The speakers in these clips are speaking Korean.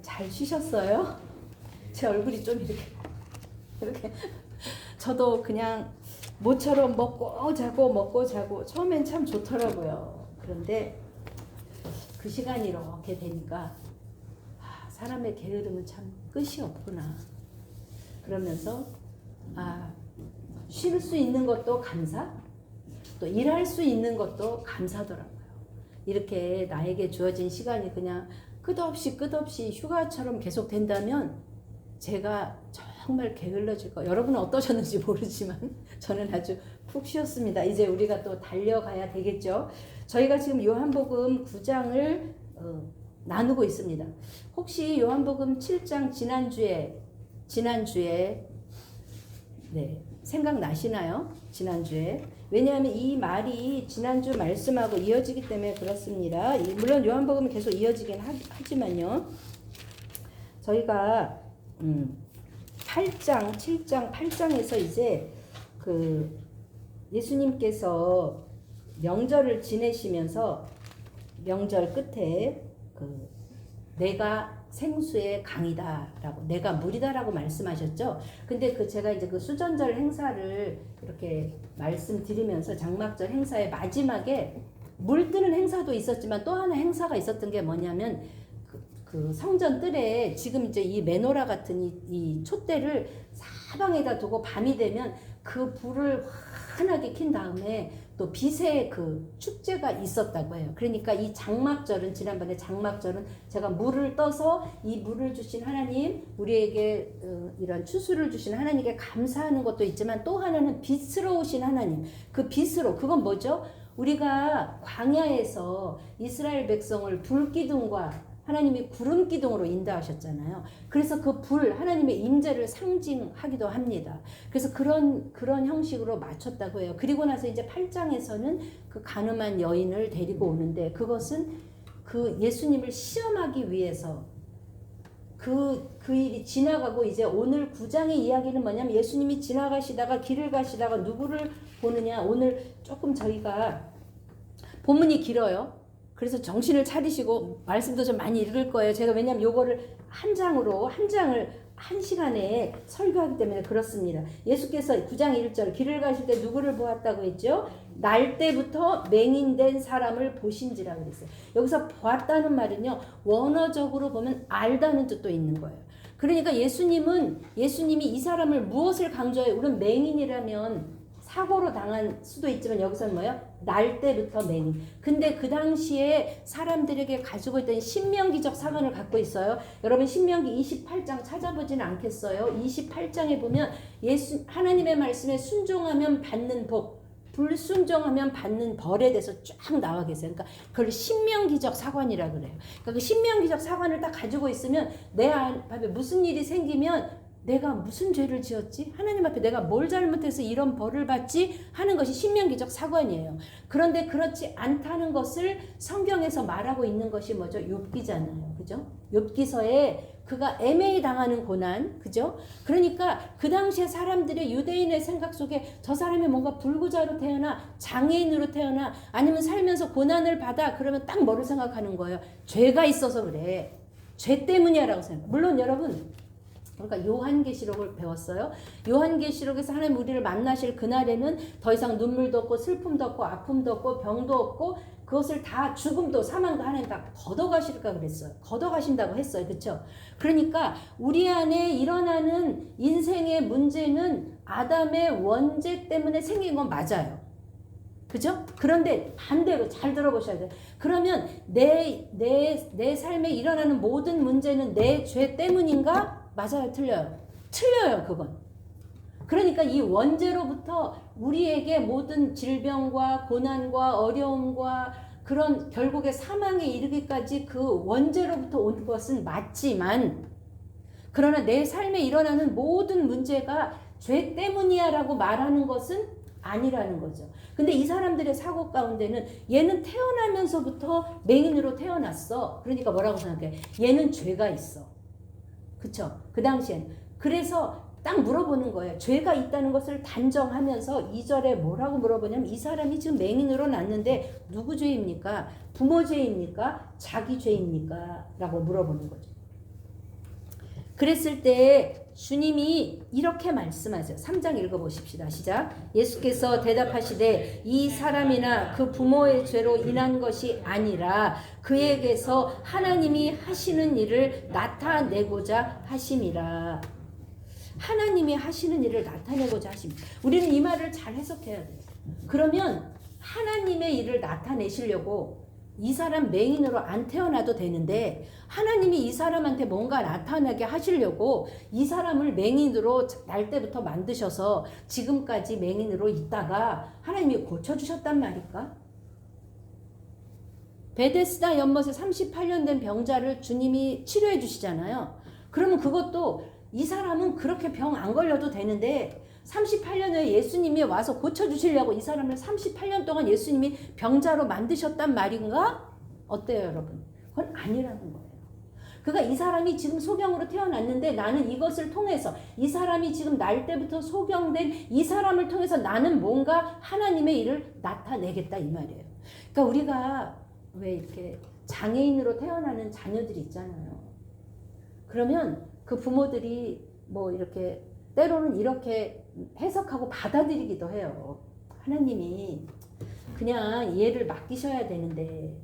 잘 쉬셨어요? 제 얼굴이 좀 이렇게 저도 그냥 모처럼 먹고 자고 처음엔 참 좋더라고요. 그런데 그 시간이 이렇게 되니까 사람의 게으름은 참 끝이 없구나. 그러면서 쉴 수 있는 것도 감사, 또 일할 수 있는 것도 감사더라고요. 이렇게 나에게 주어진 시간이 그냥 끝없이 휴가처럼 계속 된다면 제가 정말 게을러질 거예요. 여러분은 어떠셨는지 모르지만 저는 아주 푹 쉬었습니다. 이제 우리가 또 달려가야 되겠죠. 저희가 지금 요한복음 9장을 나누고 있습니다. 혹시 요한복음 7장 지난주에 생각나시나요? 지난주에. 왜냐하면 이 말이 지난주 말씀하고 이어지기 때문에 그렇습니다. 물론 요한복음은 계속 이어지긴 하지만요. 저희가 8장, 7장, 8장에서 이제 그 예수님께서 명절을 지내시면서 명절 끝에 내가 생수의 강이다라고, 내가 물이다라고 말씀하셨죠. 근데 제가 이제 그 수전절 행사를 이렇게 말씀드리면서 장막절 행사의 마지막에 물 뜨는 행사도 있었지만 또 하나 행사가 있었던 게 뭐냐면 그 성전 뜰에 지금 이제 이 메노라 같은 이 촛대를 사방에다 두고 밤이 되면 그 불을 환하게 킨 다음에 또 빛의 그 축제가 있었다고 해요. 그러니까 이 장막절은, 지난번에 장막절은 제가 물을 떠서 이 물을 주신 하나님, 우리에게 이런 추수를 주신 하나님께 감사하는 것도 있지만 또 하나는 빛으로 오신 하나님, 그 빛으로, 그건 뭐죠? 우리가 광야에서 이스라엘 백성을 불기둥과 하나님이 구름 기둥으로 인도하셨잖아요. 그래서 그 불, 하나님의 임재를 상징하기도 합니다. 그래서 그런 형식으로 맞췄다고 해요. 그리고 나서 이제 8장에서는 그 간음한 여인을 데리고 오는데, 그것은 그 예수님을 시험하기 위해서 그 일이 지나가고, 이제 오늘 9장의 이야기는 뭐냐면 예수님이 지나가시다가 길을 가시다가 누구를 보느냐. 오늘 조금 저희가 본문이 길어요. 그래서 정신을 차리시고 말씀도 좀 많이 읽을 거예요. 제가 왜냐하면 요거를 한 장을 한 시간에 설교하기 때문에 그렇습니다. 예수께서 9장 1절 길을 가실 때 누구를 보았다고 했죠? 날 때부터 맹인된 사람을 보신지라 그랬어요. 여기서 보았다는 말은요, 원어적으로 보면 알다는 뜻도 있는 거예요. 그러니까 예수님이 이 사람을 무엇을 강조해요? 우리는 맹인이라면 사고로 당한 수도 있지만 여기서는 뭐예요? 날 때부터 맹인. 근데 그 당시에 사람들에게 가지고 있던 신명기적 사관을 갖고 있어요. 여러분 신명기 28장 찾아보지는 않겠어요? 28장에 보면 하나님의 말씀에 순종하면 받는 복, 불순종하면 받는 벌에 대해서 쫙 나와 계세요. 그러니까 그걸 신명기적 사관이라 그래요. 그러니까 그 신명기적 사관을 딱 가지고 있으면 내 앞에 무슨 일이 생기면 내가 무슨 죄를 지었지? 하나님 앞에 내가 뭘 잘못해서 이런 벌을 받지? 하는 것이 신명기적 사관이에요. 그런데 그렇지 않다는 것을 성경에서 말하고 있는 것이 뭐죠? 욥기잖아요. 그죠? 욥기서에 그가 애매히 당하는 고난, 그죠? 그러니까 그 당시에 사람들의, 유대인의 생각 속에 저 사람이 뭔가 불구자로 태어나, 장애인으로 태어나, 아니면 살면서 고난을 받아, 그러면 딱 뭐를 생각하는 거예요? 죄가 있어서 그래. 죄 때문이야 라고 생각해요. 물론 여러분, 그러니까 요한계시록을 배웠어요. 요한계시록에서 하나님 우리를 만나실 그날에는 더 이상 눈물도 없고 슬픔도 없고 아픔도 없고 병도 없고, 그것을 다, 죽음도 사망도 하나님 다 걷어가실까 그랬어요. 걷어가신다고 했어요. 그렇죠? 그러니까 우리 안에 일어나는 인생의 문제는 아담의 원죄 때문에 생긴 건 맞아요. 그죠? 그런데 반대로 잘 들어보셔야 돼요. 그러면 내 삶에 일어나는 모든 문제는 내 죄 때문인가? 맞아요, 틀려요? 틀려요, 그건. 그러니까 이 원죄로부터 우리에게 모든 질병과 고난과 어려움과 그런 결국에 사망에 이르기까지 그 원죄로부터 온 것은 맞지만, 그러나 내 삶에 일어나는 모든 문제가 죄 때문이야 라고 말하는 것은 아니라는 거죠. 근데 이 사람들의 사고 가운데는 얘는 태어나면서부터 맹인으로 태어났어. 그러니까 뭐라고 생각해? 얘는 죄가 있어. 그쵸? 그 당시엔. 그래서 딱 물어보는 거예요. 죄가 있다는 것을 단정하면서 2절에 뭐라고 물어보냐면, 이 사람이 지금 맹인으로 났는데 누구 죄입니까? 부모 죄입니까? 자기 죄입니까? 라고 물어보는 거죠. 그랬을 때 주님이 이렇게 말씀하세요. 3장 읽어보십시다. 시작. 예수께서 대답하시되 이 사람이나 그 부모의 죄로 인한 것이 아니라 그에게서 하나님이 하시는 일을 나타내고자 하심이라. 하나님이 하시는 일을 나타내고자 하십니다. 우리는 이 말을 잘 해석해야 돼요. 그러면 하나님의 일을 나타내시려고 이 사람 맹인으로 안 태어나도 되는데 하나님이 이 사람한테 뭔가 나타나게 하시려고 이 사람을 맹인으로 날 때부터 만드셔서 지금까지 맹인으로 있다가 하나님이 고쳐주셨단 말일까? 베데스다 연못에 38년 된 병자를 주님이 치료해 주시잖아요. 그러면 그것도 이 사람은 그렇게 병 안 걸려도 되는데 38년 후에 예수님이 와서 고쳐주시려고 이 사람을 38년 동안 예수님이 병자로 만드셨단 말인가? 어때요, 여러분? 그건 아니라는 거예요. 그러니까 이 사람이 지금 소경으로 태어났는데 나는 이것을 통해서 이 사람이 지금 날 때부터 소경된 이 사람을 통해서 나는 뭔가 하나님의 일을 나타내겠다 이 말이에요. 그러니까 우리가 왜 이렇게 장애인으로 태어나는 자녀들이 있잖아요. 그러면 그 부모들이 뭐 이렇게 때로는 이렇게 해석하고 받아들이기도 해요. 하나님이 그냥 얘를 맡기셔야 되는데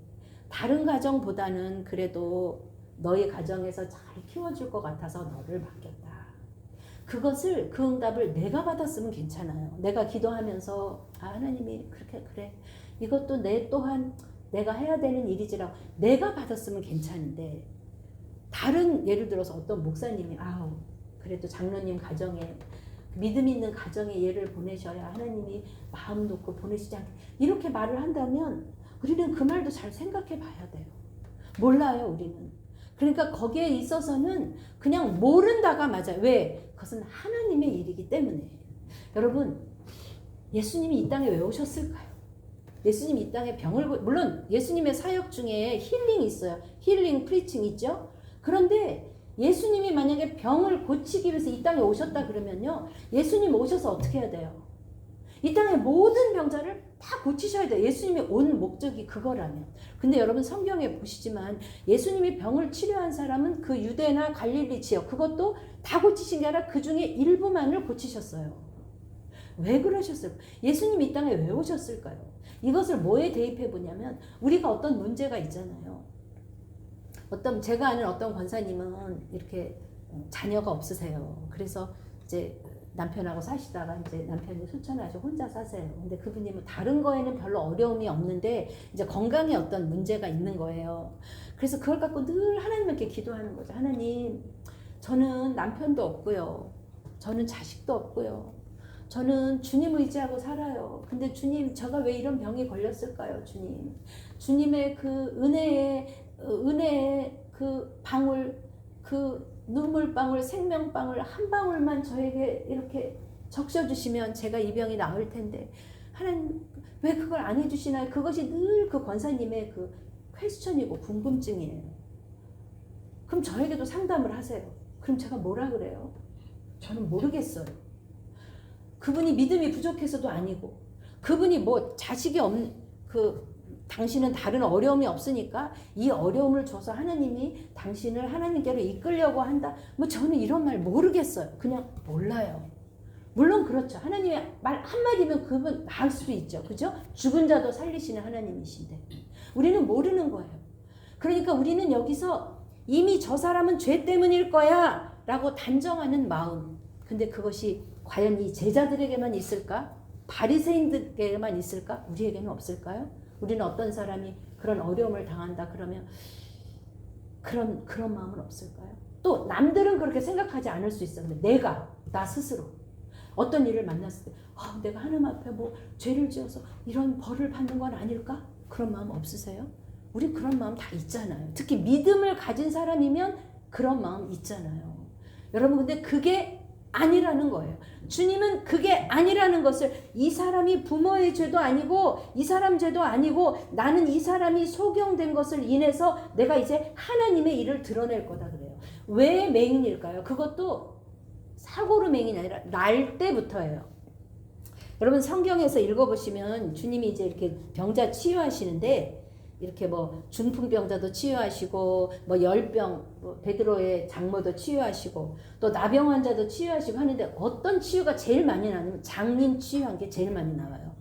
다른 가정보다는 그래도 너희 가정에서 잘 키워줄 것 같아서 너를 맡겼다. 그것을 그 응답을 내가 받았으면 괜찮아요. 내가 기도하면서 하나님이 그렇게 그래. 이것도 내 또한 내가 해야 되는 일이지라고 내가 받았으면 괜찮은데 다른 예를 들어서 어떤 목사님이 그래도 장로님 가정에 믿음 있는 가정에 얘를 보내셔야 하나님이 마음 놓고 보내시지 않게 이렇게 말을 한다면 우리는 그 말도 잘 생각해 봐야 돼요. 몰라요 우리는. 그러니까 거기에 있어서는 그냥 모른다가 맞아요. 왜? 그것은 하나님의 일이기 때문에. 여러분 예수님이 이 땅에 왜 오셨을까요? 예수님이 이 땅에 물론 예수님의 사역 중에 힐링이 있어요. 힐링 프리칭 있죠. 그런데 예수님이 만약에 병을 고치기 위해서 이 땅에 오셨다 그러면요. 예수님 오셔서 어떻게 해야 돼요? 이 땅의 모든 병자를 다 고치셔야 돼요. 예수님이 온 목적이 그거라면. 근데 여러분 성경에 보시지만 예수님이 병을 치료한 사람은 그 유대나 갈릴리 지역 그것도 다 고치신 게 아니라 그 중에 일부만을 고치셨어요. 왜 그러셨을까요? 예수님이 이 땅에 왜 오셨을까요? 이것을 뭐에 대입해 보냐면 우리가 어떤 문제가 있잖아요. 제가 아는 어떤 권사님은 이렇게 자녀가 없으세요. 그래서 이제 남편하고 사시다가 이제 남편이 소천하시고 혼자 사세요. 근데 그분이 뭐 다른 거에는 별로 어려움이 없는데 이제 건강에 어떤 문제가 있는 거예요. 그래서 그걸 갖고 늘 하나님께 기도하는 거죠. 하나님, 저는 남편도 없고요. 저는 자식도 없고요. 저는 주님 의지하고 살아요. 근데 주님, 제가 왜 이런 병에 걸렸을까요, 주님? 주님의 그 은혜의 그 방울, 그 눈물방울, 생명방울 한 방울만 저에게 이렇게 적셔주시면 제가 이 병이 나을 텐데 하나님 왜 그걸 안 해주시나요? 그것이 늘 그 권사님의 그 퀘스천이고 궁금증이에요. 그럼 저에게도 상담을 하세요. 그럼 제가 뭐라 그래요? 저는 모르겠어요. 그분이 믿음이 부족해서도 아니고 그분이 뭐 자식이 없는 당신은 다른 어려움이 없으니까 이 어려움을 줘서 하나님이 당신을 하나님께로 이끌려고 한다. 뭐 저는 이런 말 모르겠어요. 그냥 몰라요. 물론 그렇죠. 하나님의 말 한마디면 그분 나을 수도 있죠. 그죠? 죽은 자도 살리시는 하나님이신데 우리는 모르는 거예요. 그러니까 우리는 여기서 이미 저 사람은 죄 때문일 거야 라고 단정하는 마음. 근데 그것이 과연 이 제자들에게만 있을까? 바리새인들에게만 있을까? 우리에게는 없을까요? 우리는 어떤 사람이 그런 어려움을 당한다 그러면 그런 마음은 없을까요? 또 남들은 그렇게 생각하지 않을 수 있어요. 근데 나 스스로 어떤 일을 만났을 때 내가 하나님 앞에 뭐 죄를 지어서 이런 벌을 받는 건 아닐까? 그런 마음 없으세요? 우리 그런 마음 다 있잖아요. 특히 믿음을 가진 사람이면 그런 마음 있잖아요. 여러분 근데 그게 아니라는 거예요. 주님은 그게 아니라는 것을 이 사람이 부모의 죄도 아니고 이 사람 죄도 아니고 나는 이 사람이 소경된 것을 인해서 내가 이제 하나님의 일을 드러낼 거다 그래요. 왜 맹인일까요? 그것도 사고로 맹인이 아니라 날 때부터예요. 여러분 성경에서 읽어보시면 주님이 이제 이렇게 병자 치유하시는데 이렇게 뭐 중풍병자도 치유하시고 뭐 열병, 뭐 베드로의 장모도 치유하시고 또 나병 환자도 치유하시고 하는데 어떤 치유가 제일 많이 나냐면 장님 치유한 게 제일 많이 나와요.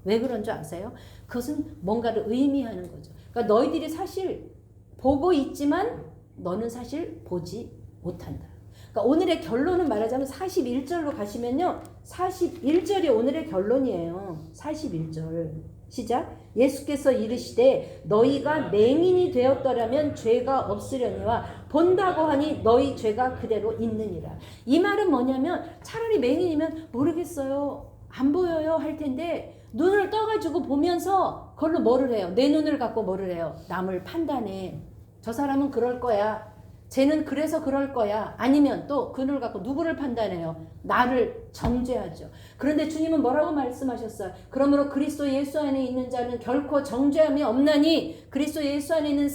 왜 그런 줄 아세요? 그것은 뭔가를 의미하는 거죠. 그러니까 너희들이 사실 보고 있지만 너는 사실 보지 못한다. 그러니까 오늘의 결론은 말하자면 41절로 가시면요. 41절이 오늘의 결론이에요. 41절. 시작. 예수께서 이르시되 너희가 맹인이 되었더라면 죄가 없으려니와 본다고 하니 너희 죄가 그대로 있느니라. 이 말은 뭐냐면 차라리 맹인이면 모르겠어요. 안 보여요 할 텐데 눈을 떠가지고 보면서 그걸로 뭐를 해요? 내 눈을 갖고 뭐를 해요? 남을 판단해. 저 사람은 그럴 거야. 쟤는 그래서 그럴 거야. 아니면 또 그 눈을 갖고 누구를 판단해요? 나를 정죄하죠. 그런데 주님은 뭐라고 말씀하셨어요? 그러므로 그리스도 예수 안에 있는 자는 결코 정죄함이 없나니 그리스도 예수 안에 있는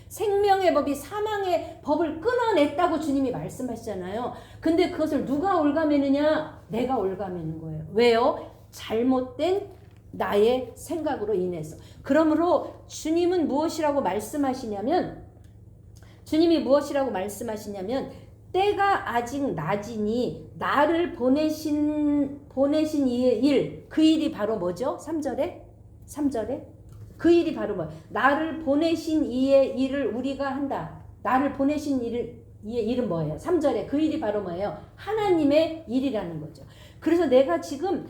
생명의 법이 사망의 법을 끊어냈다고 주님이 말씀하시잖아요. 근데 그것을 누가 올가매느냐? 내가 올가매는 거예요. 왜요? 잘못된 나의 생각으로 인해서. 그러므로 주님은 무엇이라고 말씀하시냐면 때가 아직 낮으니 나를 보내신 이의 일, 그 일이 바로 뭐죠? 3절에 그 일이 바로 뭐예요? 나를 보내신 이의 일을 우리가 한다. 나를 보내신 이의 일은 뭐예요? 3절에 그 일이 바로 뭐예요? 하나님의 일이라는 거죠. 그래서 내가 지금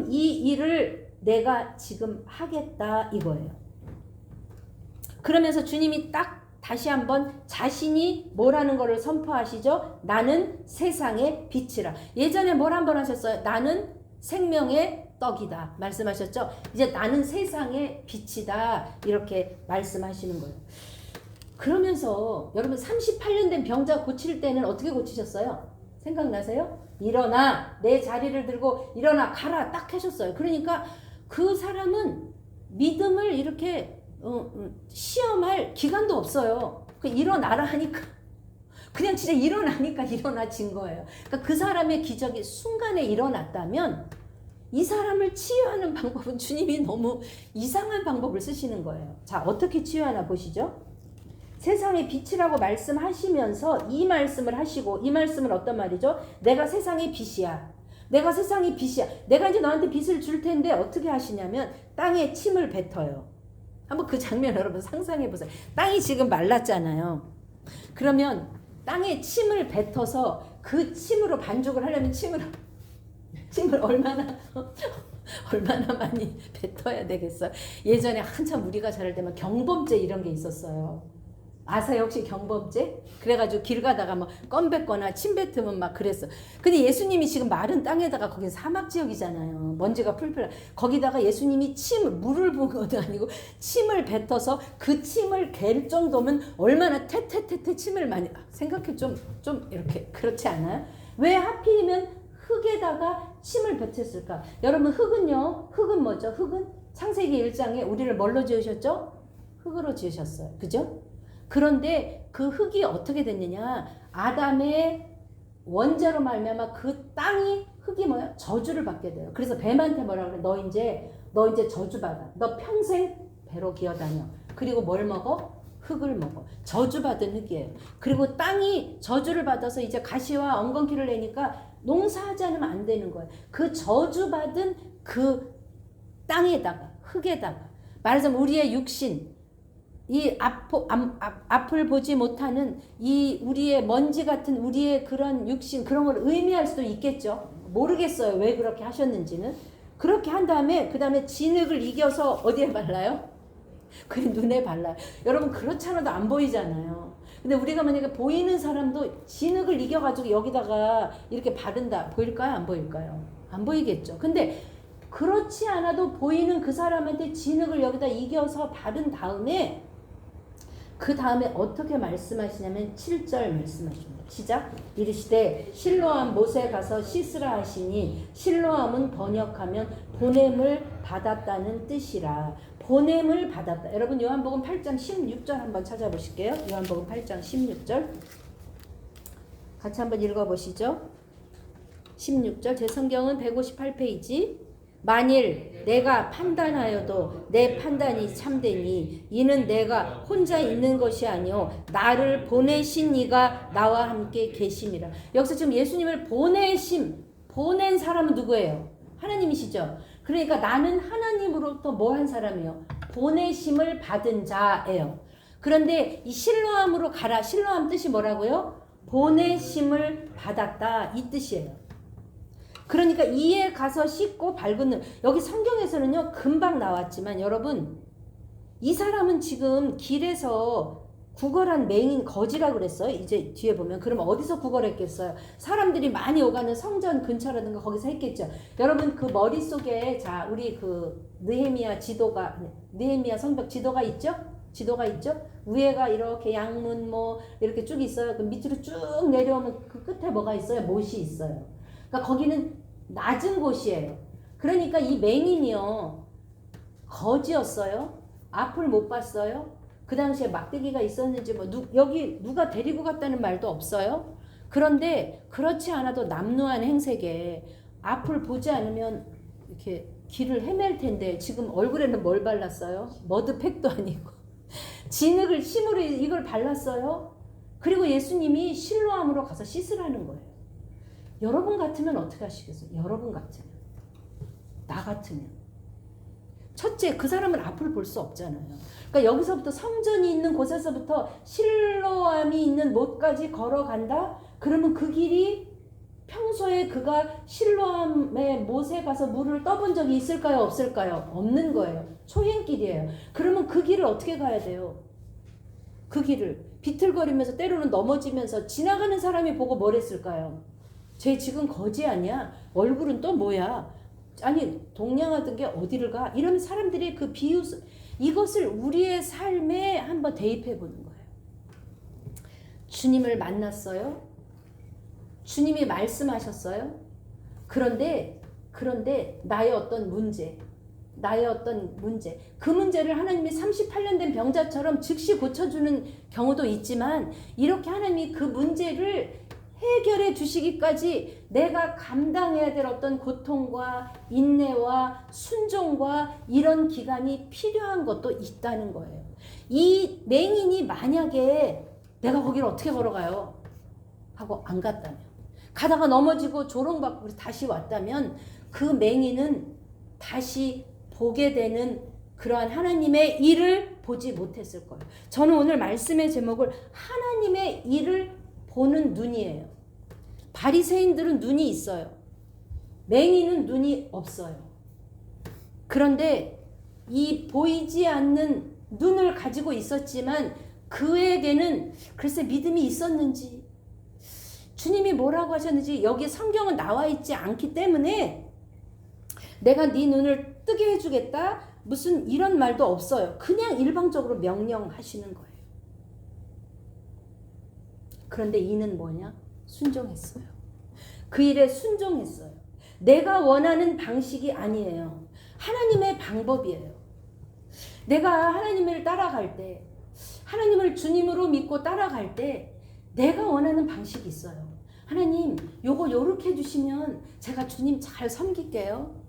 이 일을 내가 지금 하겠다 이거예요. 그러면서 주님이 딱 다시 한번 자신이 뭐라는 거를 선포하시죠? 나는 세상의 빛이라. 예전에 뭘 한번 하셨어요? 나는 생명의 떡이다 말씀하셨죠? 이제 나는 세상의 빛이다 이렇게 말씀하시는 거예요. 그러면서 여러분 38년 된 병자 고칠 때는 어떻게 고치셨어요? 생각나세요? 일어나 내 자리를 들고 일어나 가라 딱 하셨어요. 그러니까 그 사람은 믿음을 이렇게 시험할 기간도 없어요. 일어나라 하니까 그냥 진짜 일어나니까 일어나진 거예요. 그러니까 그 사람의 기적이 순간에 일어났다면 이 사람을 치유하는 방법은 주님이 너무 이상한 방법을 쓰시는 거예요. 자, 어떻게 치유하나 보시죠. 세상의 빛이라고 말씀하시면서 이 말씀을 하시고, 이 말씀은 어떤 말이죠? 내가 세상의 빛이야. 내가 세상의 빛이야. 내가 이제 너한테 빛을 줄 텐데 어떻게 하시냐면 땅에 침을 뱉어요. 한번 그 장면 여러분 상상해 보세요. 땅이 지금 말랐잖아요. 그러면 땅에 침을 뱉어서 그 침으로 반죽을 하려면 침을 얼마나 많이 뱉어야 되겠어요. 예전에 한참 우리가 자랄 때면 경범죄 이런 게 있었어요. 아세요 혹시 경범죄? 그래가지고 길 가다가 뭐 껌 뱉거나 침 뱉으면 막 그랬어. 근데 예수님이 지금 마른 땅에다가 거긴 사막 지역이잖아요. 먼지가 풀풀. 거기다가 예수님이 물을 부은 것도 아니고 침을 뱉어서 그 침을 갤 정도면 얼마나 태태태태 침을 많이 생각해 좀 이렇게 그렇지 않아요? 왜 하필이면 흙에다가 침을 뱉었을까? 여러분 흙은 뭐죠? 흙은 창세기 1장에 우리를 뭘로 지으셨죠? 흙으로 지으셨어요. 그죠? 그런데 그 흙이 어떻게 됐느냐? 아담의 원죄로 말미암아 그 땅이 흙이 뭐야? 저주를 받게 돼요. 그래서 뱀한테 뭐라 그래? 너 이제 저주받아. 너 평생 배로 기어다녀. 그리고 뭘 먹어? 흙을 먹어. 저주받은 흙이에요. 그리고 땅이 저주를 받아서 이제 가시와 엉겅퀴를 내니까 농사하지 않으면 안 되는 거예요. 그 저주받은 그 땅에다가 흙에다가 말하자면 우리의 육신 이 앞을 보지 못하는 이 우리의 먼지 같은 우리의 그런 육신 그런 걸 의미할 수도 있겠죠. 모르겠어요. 왜 그렇게 하셨는지는. 그렇게 한 다음에 그 다음에 진흙을 이겨서 어디에 발라요? 그 눈에 발라요. 여러분 그렇잖아도 안 보이잖아요. 근데 우리가 만약에 보이는 사람도 진흙을 이겨가지고 여기다가 이렇게 바른다. 보일까요? 안 보일까요? 안 보이겠죠. 근데 그렇지 않아도 보이는 그 사람한테 진흙을 여기다 이겨서 바른 다음에 그 다음에 어떻게 말씀하시냐면 7절 말씀하십니다. 시작. 이르시되 실로암 못에 가서 씻으라 하시니 실로암은 번역하면 보냄을 받았다는 뜻이라. 보냄을 받았다. 여러분 요한복음 8장 16절 한번 찾아보실게요. 요한복음 8장 16절 같이 한번 읽어보시죠. 16절 제 성경은 158페이지 만일 내가 판단하여도 내 판단이 참되니 이는 내가 혼자 있는 것이 아니요 나를 보내신 이가 나와 함께 계심이라. 여기서 지금 예수님을 보낸 사람은 누구예요? 하나님이시죠. 그러니까 나는 하나님으로부터 뭐 한 사람이에요? 보내심을 받은 자예요. 그런데 이 실로암으로 가라. 실로암 뜻이 뭐라고요? 보내심을 받았다 이 뜻이에요. 그러니까 이에 가서 씻고 밟은 여기 성경에서는요 금방 나왔지만 여러분 이 사람은 지금 길에서 구걸한 맹인 거지라 그랬어요. 이제 뒤에 보면 그럼 어디서 구걸했겠어요? 사람들이 많이 오가는 성전 근처라든가 거기서 했겠죠. 여러분 그 머릿속에 자 우리 그 느헤미야 성벽 지도가 있죠? 지도가 있죠? 위에가 이렇게 양문 뭐 이렇게 쭉 있어요. 그 밑으로 쭉 내려오면 그 끝에 뭐가 있어요? 못이 있어요. 그러니까 거기는 낮은 곳이에요. 그러니까 이 맹인이요 거지였어요. 앞을 못 봤어요. 그 당시에 막대기가 있었는지 뭐 여기 누가 데리고 갔다는 말도 없어요. 그런데 그렇지 않아도 남루한 행색에 앞을 보지 않으면 이렇게 길을 헤맬 텐데 지금 얼굴에는 뭘 발랐어요? 머드팩도 아니고 진흙을 침으로 이걸 발랐어요. 그리고 예수님이 실로암으로 가서 씻으라는 거예요. 여러분 같으면 어떻게 하시겠어요? 여러분 같으면 나 같으면 첫째 그 사람은 앞을 볼 수 없잖아요. 그러니까 여기서부터 성전이 있는 곳에서부터 실로암이 있는 못까지 걸어간다? 그러면 그 길이 평소에 그가 실로암의 못에 가서 물을 떠본 적이 있을까요? 없을까요? 없는 거예요. 초행길이에요. 그러면 그 길을 어떻게 가야 돼요? 그 길을 비틀거리면서 때로는 넘어지면서 지나가는 사람이 보고 뭘 했을까요? 쟤 지금 거지 아니야? 얼굴은 또 뭐야? 아니 동냥하던 게 어디를 가? 이런 사람들이 그 비유 이것을 우리의 삶에 한번 대입해 보는 거예요. 주님을 만났어요. 주님이 말씀하셨어요. 그런데 나의 어떤 문제 그 문제를 하나님이 38년 된 병자처럼 즉시 고쳐주는 경우도 있지만 이렇게 하나님이 그 문제를 해결해 주시기까지 내가 감당해야 될 어떤 고통과 인내와 순종과 이런 기간이 필요한 것도 있다는 거예요. 이 맹인이 만약에 내가 거기를 어떻게 걸어가요? 하고 안 갔다면 가다가 넘어지고 조롱받고 다시 왔다면 그 맹인은 다시 보게 되는 그러한 하나님의 일을 보지 못했을 거예요. 저는 오늘 말씀의 제목을 하나님의 일을 보는 눈이에요. 바리새인들은 눈이 있어요. 맹인은 눈이 없어요. 그런데 이 보이지 않는 눈을 가지고 있었지만 그에게는 글쎄 믿음이 있었는지 주님이 뭐라고 하셨는지 여기 성경은 나와 있지 않기 때문에 내가 네 눈을 뜨게 해주겠다 무슨 이런 말도 없어요. 그냥 일방적으로 명령하시는 거예요. 그런데 이는 뭐냐? 순종했어요. 그 일에 순종했어요. 내가 원하는 방식이 아니에요. 하나님의 방법이에요. 내가 하나님을 따라갈 때 하나님을 주님으로 믿고 따라갈 때 내가 원하는 방식이 있어요. 하나님 요거 요렇게 해주시면 제가 주님 잘 섬길게요.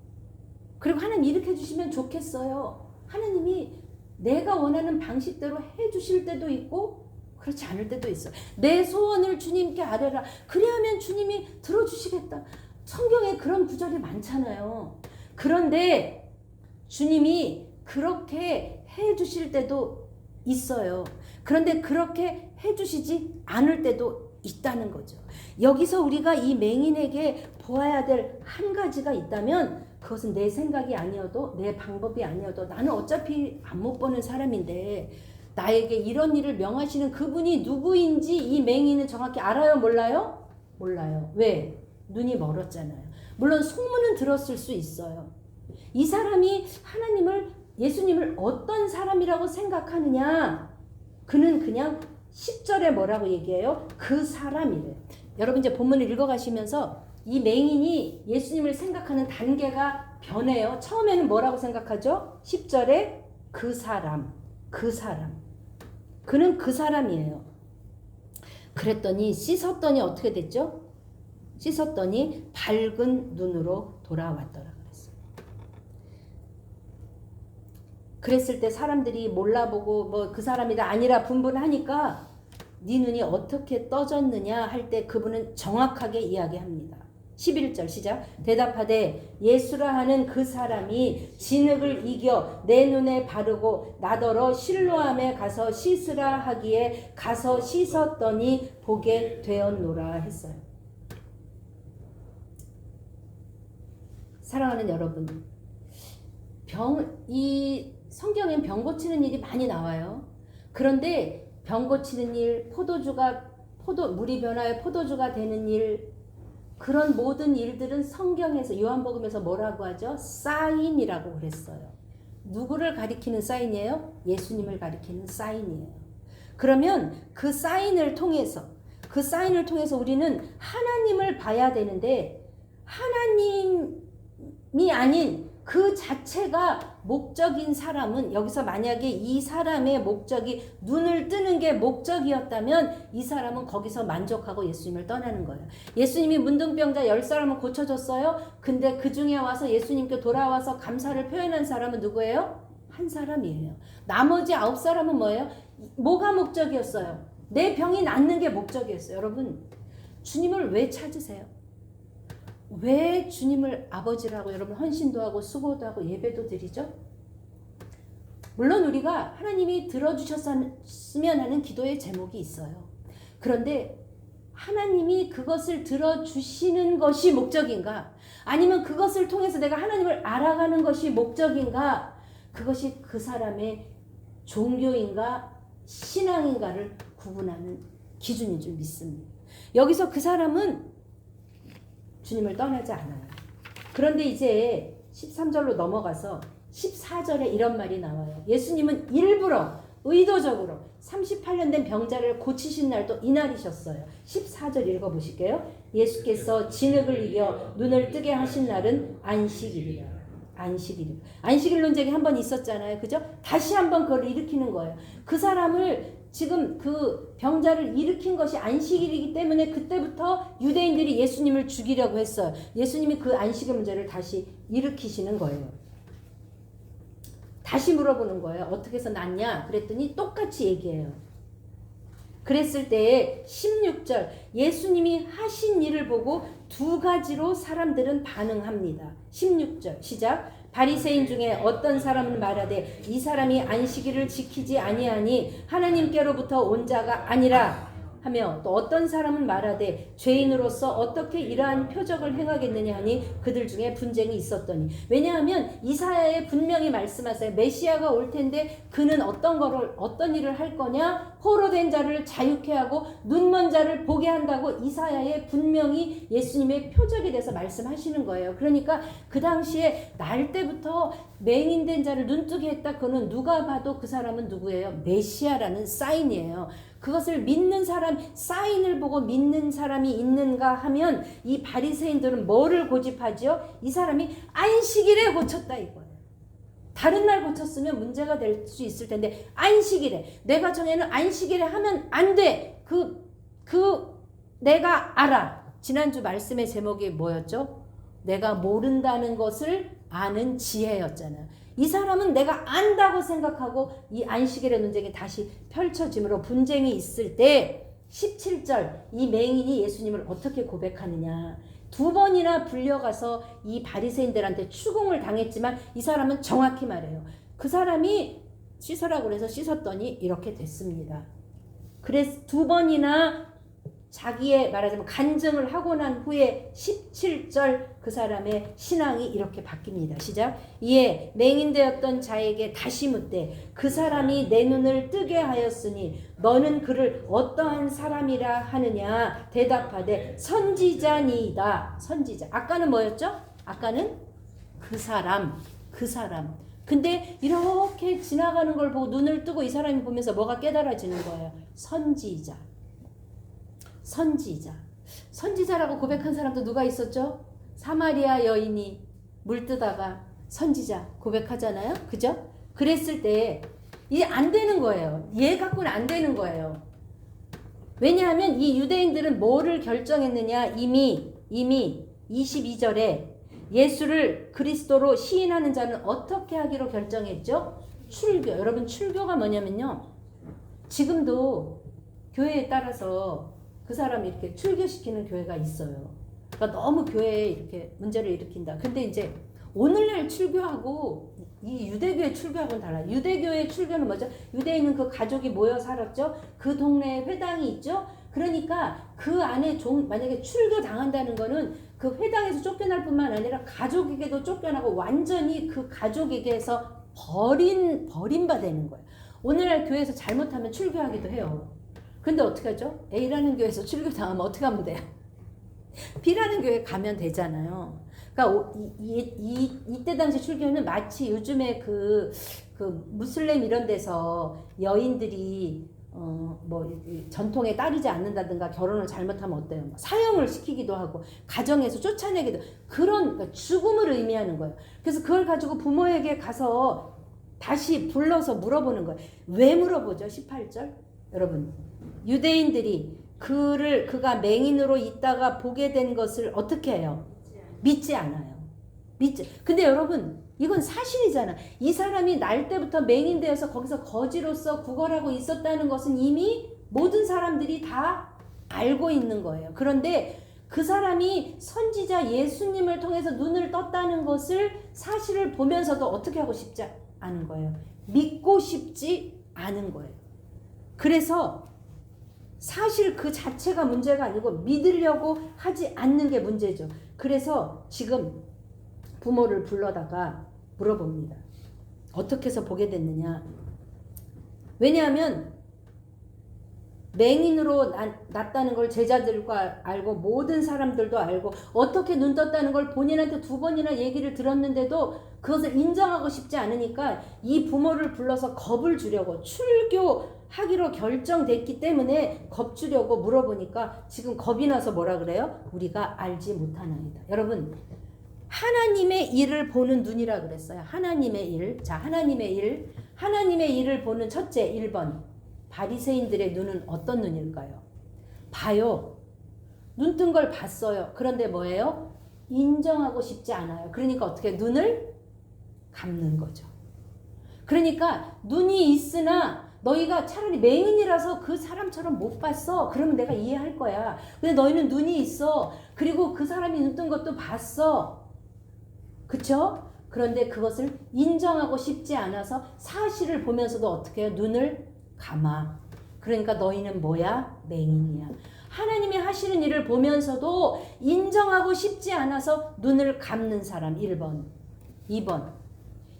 그리고 하나님 이렇게 해주시면 좋겠어요. 하나님이 내가 원하는 방식대로 해주실 때도 있고 그렇지 않을 때도 있어요. 내 소원을 주님께 아뢰라. 그래야면 주님이 들어주시겠다. 성경에 그런 구절이 많잖아요. 그런데 주님이 그렇게 해주실 때도 있어요. 그런데 그렇게 해주시지 않을 때도 있다는 거죠. 여기서 우리가 이 맹인에게 보아야 될 한 가지가 있다면 그것은 내 생각이 아니어도 내 방법이 아니어도 나는 어차피 안 못 보는 사람인데 나에게 이런 일을 명하시는 그분이 누구인지 이 맹인은 정확히 알아요? 몰라요? 몰라요. 왜? 눈이 멀었잖아요. 물론 소문은 들었을 수 있어요. 이 사람이 예수님을 어떤 사람이라고 생각하느냐? 그는 그냥 10절에 뭐라고 얘기해요? 그 사람이래요. 여러분 이제 본문을 읽어가시면서 이 맹인이 예수님을 생각하는 단계가 변해요. 처음에는 뭐라고 생각하죠? 10절에 그 사람. 그는 그 사람이에요. 그랬더니 씻었더니 어떻게 됐죠? 씻었더니 밝은 눈으로 돌아왔더라 그랬어요. 그랬을 때 사람들이 몰라보고 뭐 그 사람이다 아니라 분분하니까 네 눈이 어떻게 떠졌느냐 할 때 그분은 정확하게 이야기합니다. 11절 시작. 대답하되 예수라 하는 그 사람이 진흙을 이겨 내 눈에 바르고 나더러 실로암에 가서 씻으라 하기에 가서 씻었더니 보게 되었노라 했어요. 사랑하는 여러분, 이 성경엔 병 고치는 일이 많이 나와요. 그런데 병 고치는 일, 물이 변화해 포도주가 되는 일, 그런 모든 일들은 성경에서 요한복음에서 뭐라고 하죠? 사인이라고 그랬어요. 누구를 가리키는 사인이에요? 예수님을 가리키는 사인이에요. 그러면 그 사인을 통해서 우리는 하나님을 봐야 되는데 하나님이 아닌 그 자체가 목적인 사람은, 여기서 만약에 이 사람의 목적이 눈을 뜨는 게 목적이었다면 이 사람은 거기서 만족하고 예수님을 떠나는 거예요. 예수님이 문둥병자 10사람을 고쳐줬어요. 근데 그 중에 와서 예수님께 돌아와서 감사를 표현한 사람은 누구예요? 한 사람이에요. 나머지 9사람은 뭐예요? 뭐가 목적이었어요? 내 병이 낫는 게 목적이었어요. 여러분, 주님을 왜 찾으세요? 왜 주님을 아버지라고 여러분 헌신도 하고 수고도 하고 예배도 드리죠? 물론 우리가 하나님이 들어주셨으면 하는 기도의 제목이 있어요. 그런데 하나님이 그것을 들어주시는 것이 목적인가? 아니면 그것을 통해서 내가 하나님을 알아가는 것이 목적인가? 그것이 그 사람의 종교인가 신앙인가를 구분하는 기준인 줄 믿습니다. 여기서 그 사람은 주님을 떠나지 않아요. 그런데 이제 13절로 넘어가서 14절에 이런 말이 나와요. 예수님은 일부러 의도적으로 38년 된 병자를 고치신 날도 이날이셨어요. 14절 읽어보실게요. 예수께서 진흙을 이겨 눈을 뜨게 하신 날은 안식일이라. 안식일 논쟁이 한 번 있었잖아요. 그죠? 다시 한번 그걸 일으키는 거예요. 그 사람을 지금 그 병자를 일으킨 것이 안식일이기 때문에 그때부터 유대인들이 예수님을 죽이려고 했어요. 예수님이 그 안식일 문제를 다시 일으키시는 거예요. 다시 물어보는 거예요. 어떻게 해서 낫냐? 그랬더니 똑같이 얘기해요. 그랬을 때 16절 예수님이 하신 일을 보고 두 가지로 사람들은 반응합니다. 16절 시작. 바리새인 중에 어떤 사람은 말하되 이 사람이 안식일을 지키지 아니하니 하나님께로부터 온 자가 아니라 하며, 또 어떤 사람은 말하되 죄인으로서 어떻게 이러한 표적을 행하겠느냐 하니 그들 중에 분쟁이 있었더니. 왜냐하면 이사야에 분명히 말씀하세요. 메시아가 올 텐데 그는 어떤 일을 할 거냐? 포로된 자를 자유케 하고 눈먼 자를 보게 한다고 이사야에 분명히 예수님의 표적에 대해서 말씀하시는 거예요. 그러니까 그 당시에 날 때부터 맹인된 자를 눈뜨게 했다. 그거는 누가 봐도 그 사람은 누구예요? 메시아라는 사인이에요. 그것을 믿는 사람, 사인을 보고 믿는 사람이 있는가 하면 이 바리새인들은 뭐를 고집하죠? 이 사람이 안식일에 고쳤다 이거예요. 다른 날 고쳤으면 문제가 될 수 있을 텐데 안식일에, 내가 정해는 안식일에 하면 안 돼. 내가 알아. 지난주 말씀의 제목이 뭐였죠? 내가 모른다는 것을 아는 지혜였잖아요. 이 사람은 내가 안다고 생각하고 이 안식일의 논쟁이 다시 펼쳐지므로 분쟁이 있을 때 17절 이 맹인이 예수님을 어떻게 고백하느냐. 2번이나 불려가서 이 바리새인들한테 추궁을 당했지만 이 사람은 정확히 말해요. 그 사람이 씻으라고 그래서 씻었더니 이렇게 됐습니다. 그래서 2번이나 자기의 말하자면 간증을 하고 난 후에 17절 그 사람의 신앙이 이렇게 바뀝니다. 시작. 이에 맹인되었던 자에게 다시 묻되 그 사람이 내 눈을 뜨게 하였으니 너는 그를 어떠한 사람이라 하느냐. 대답하되 선지자니이다. 선지자. 아까는 뭐였죠? 아까는 그 사람. 근데 이렇게 지나가는 걸 보고 눈을 뜨고 이 사람이 보면서 뭐가 깨달아지는 거예요? 선지자라고 고백한 사람도 누가 있었죠? 사마리아 여인이 물 뜨다가 선지자 고백하잖아요. 그죠? 그랬을 때 이게 안 되는 거예요. 얘 갖고는 안 되는 거예요. 왜냐하면 이 유대인들은 뭐를 결정했느냐. 이미 22절에 예수를 그리스도로 시인하는 자는 어떻게 하기로 결정했죠? 출교. 여러분 출교가 뭐냐면요. 지금도 교회에 따라서 그 사람이 이렇게 출교시키는 교회가 있어요. 그러니까 너무 교회에 이렇게 문제를 일으킨다. 근데 이제 오늘날 출교하고 이 유대교의 출교하고는 달라요. 유대교의 출교는 뭐죠? 유대인은 그 가족이 모여 살았죠. 그 동네에 회당이 있죠. 그러니까 그 안에 만약에 출교 당한다는 거는 그 회당에서 쫓겨날 뿐만 아니라 가족에게도 쫓겨나고 완전히 그 가족에게서 버림받아 되는 거예요. 오늘날 교회에서 잘못하면 출교하기도 해요. 근데 어떻게 하죠? A라는 교회에서 출교 당하면 어떻게 하면 돼요? B라는 교회 가면 되잖아요. 그러니까 이때 당시 출교는 마치 요즘에 그 무슬림 이런 데서 여인들이 전통에 따르지 않는다든가 결혼을 잘못하면 어때요? 사형을 시키기도 하고 가정에서 쫓아내기도 그러니까 죽음을 의미하는 거예요. 그래서 그걸 가지고 부모에게 가서 다시 불러서 물어보는 거예요. 왜 물어보죠? 18절 여러분 유대인들이 그가 맹인으로 있다가 보게 된 것을 어떻게 해요? 믿지 않아요. 근데 여러분 이건 사실이잖아. 이 사람이 날 때부터 맹인되어서 거기서 거지로서 구걸하고 있었다는 것은 이미 모든 사람들이 다 알고 있는 거예요. 그런데 그 사람이 선지자 예수님을 통해서 눈을 떴다는 것을 사실을 보면서도 어떻게 하고 싶지 않은 거예요. 믿고 싶지 않은 거예요. 그래서 사실 그 자체가 문제가 아니고 믿으려고 하지 않는 게 문제죠. 그래서 지금 부모를 불러다가 물어봅니다. 어떻게 해서 보게 됐느냐. 왜냐하면 맹인으로 났다는 걸 제자들과 알고 모든 사람들도 알고 어떻게 눈 떴다는 걸 본인한테 2번이나 얘기를 들었는데도 그것을 인정하고 싶지 않으니까 이 부모를 불러서 겁을 주려고 출교하기로 결정됐기 때문에 겁주려고 물어보니까 지금 겁이 나서 뭐라 그래요? 우리가 알지 못하나이다. 여러분 하나님의 일을 보는 눈이라 그랬어요. 하나님의 일. 자, 하나님의 일을 보는 첫째 1번. 바리새인들의 눈은 어떤 눈일까요? 봐요. 눈 뜬 걸 봤어요. 그런데 뭐예요? 인정하고 싶지 않아요. 그러니까 어떻게 눈을 감는 거죠. 그러니까 눈이 있으나 너희가 차라리 맹인이라서 그 사람처럼 못 봤어. 그러면 내가 이해할 거야. 근데 너희는 눈이 있어. 그리고 그 사람이 눈 뜬 것도 봤어. 그쵸? 그런데 그것을 인정하고 싶지 않아서 사실을 보면서도 어떻게 해요? 눈을 감아. 그러니까 너희는 뭐야? 맹인이야. 하나님이 하시는 일을 보면서도 인정하고 싶지 않아서 눈을 감는 사람 1번. 2번.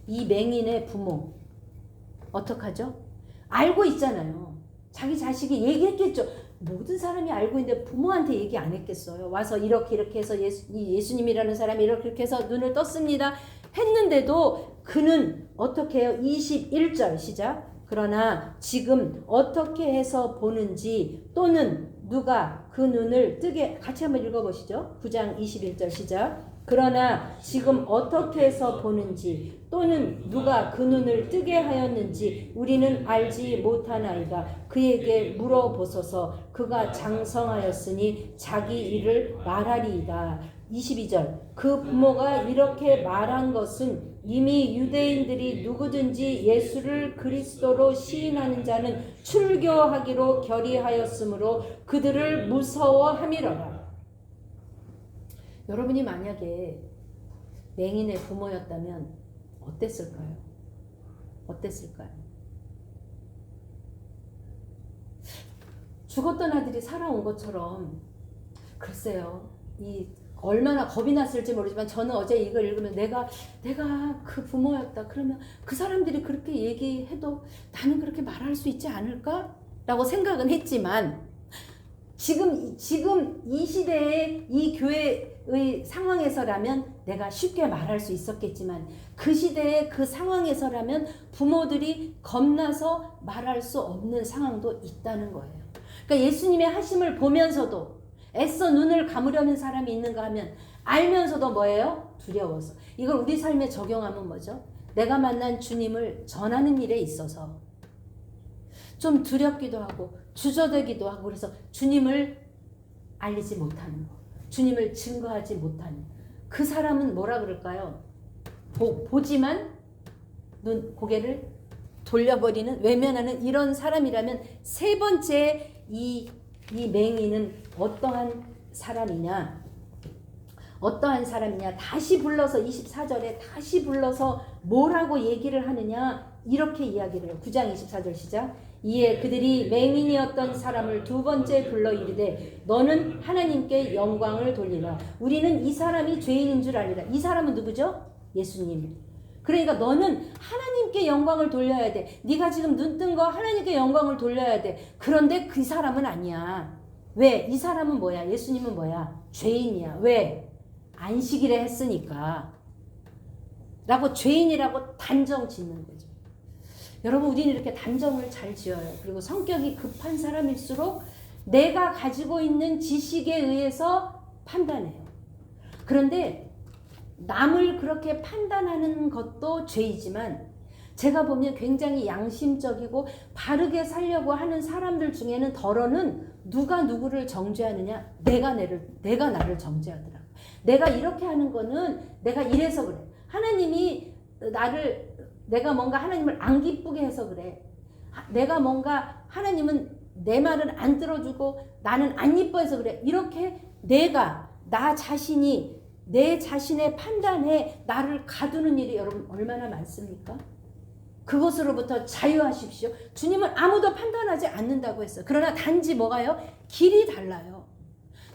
이 맹인의 부모. 어떡하죠? 알고 있잖아요. 자기 자식이 얘기했겠죠. 모든 사람이 알고 있는데 부모한테 얘기 안 했겠어요. 와서 이렇게 해서 예수님이라는 사람이 이렇게 해서 눈을 떴습니다. 했는데도 그는 어떻게 해요? 21절 시작. 그러나 지금 어떻게 해서 보는지 또는 누가 그 눈을 뜨게 같이 한번 읽어보시죠. 9장 21절 시작. 그러나 지금 어떻게 해서 보는지 또는 누가 그 눈을 뜨게 하였는지 우리는 알지 못하나이다. 그에게 물어보소서. 그가 장성하였으니 자기 일을 말하리이다. 22절. 그 부모가 이렇게 말한 것은 이미 유대인들이 누구든지 예수를 그리스도로 시인하는 자는 출교하기로 결의하였으므로 그들을 무서워함이로라. 여러분이 만약에 맹인의 부모였다면 어땠을까요? 죽었던 아들이 살아온 것처럼 글쎄요. 얼마나 겁이 났을지 모르지만 저는 어제 이걸 읽으면 내가 그 부모였다. 그러면 그 사람들이 그렇게 얘기해도 나는 그렇게 말할 수 있지 않을까? 라고 생각은 했지만 지금 이 시대에 이 교회의 상황에서라면 내가 쉽게 말할 수 있었겠지만 그 시대의 그 상황에서라면 부모들이 겁나서 말할 수 없는 상황도 있다는 거예요. 그러니까 예수님의 하심을 보면서도 애써 눈을 감으려는 사람이 있는가 하면 알면서도 뭐예요? 두려워서. 이걸 우리 삶에 적용하면 뭐죠? 내가 만난 주님을 전하는 일에 있어서 좀 두렵기도 하고 주저되기도 하고 그래서 주님을 알리지 못하는 거. 주님을 증거하지 못하는 그 사람은 뭐라 그럴까요? 보지만 고개를 돌려버리는, 외면하는 이런 사람이라면 세 번째 이 맹인은 어떠한 사람이냐? 어떠한 사람이냐? 다시 불러서 24절에 다시 불러서 뭐라고 얘기를 하느냐? 이렇게 이야기를 해요. 9장 24절 시작. 이에 그들이 맹인이었던 사람을 두 번째 불러 이르되 너는 하나님께 영광을 돌리라. 우리는 이 사람이 죄인인 줄 알리라. 이 사람은 누구죠? 예수님. 그러니까 너는 하나님께 영광을 돌려야 돼. 네가 지금 눈 뜬 거 하나님께 영광을 돌려야 돼. 그런데 그 사람은 아니야. 왜? 이 사람은 뭐야? 예수님은 뭐야? 죄인이야. 왜? 안식일에 했으니까. 라고 죄인이라고 단정 짓는 거죠. 여러분, 우리는 이렇게 단정을 잘 지어요. 그리고 성격이 급한 사람일수록 내가 가지고 있는 지식에 의해서 판단해요. 그런데 남을 그렇게 판단하는 것도 죄이지만 제가 보면 굉장히 양심적이고 바르게 살려고 하는 사람들 중에는 덜어는 누가 누구를 정죄하느냐? 내가 나를 정죄하더라. 내가 이렇게 하는 거는 내가 이래서 그래. 하나님이 내가 뭔가 하나님을 안 기쁘게 해서 그래. 내가 뭔가 하나님은 내 말을 안 들어주고 나는 안 이뻐해서 그래. 이렇게 나 자신이 내 자신의 판단에 나를 가두는 일이 여러분 얼마나 많습니까? 그것으로부터 자유하십시오. 주님은 아무도 판단하지 않는다고 했어요. 그러나 단지 뭐가요? 길이 달라요.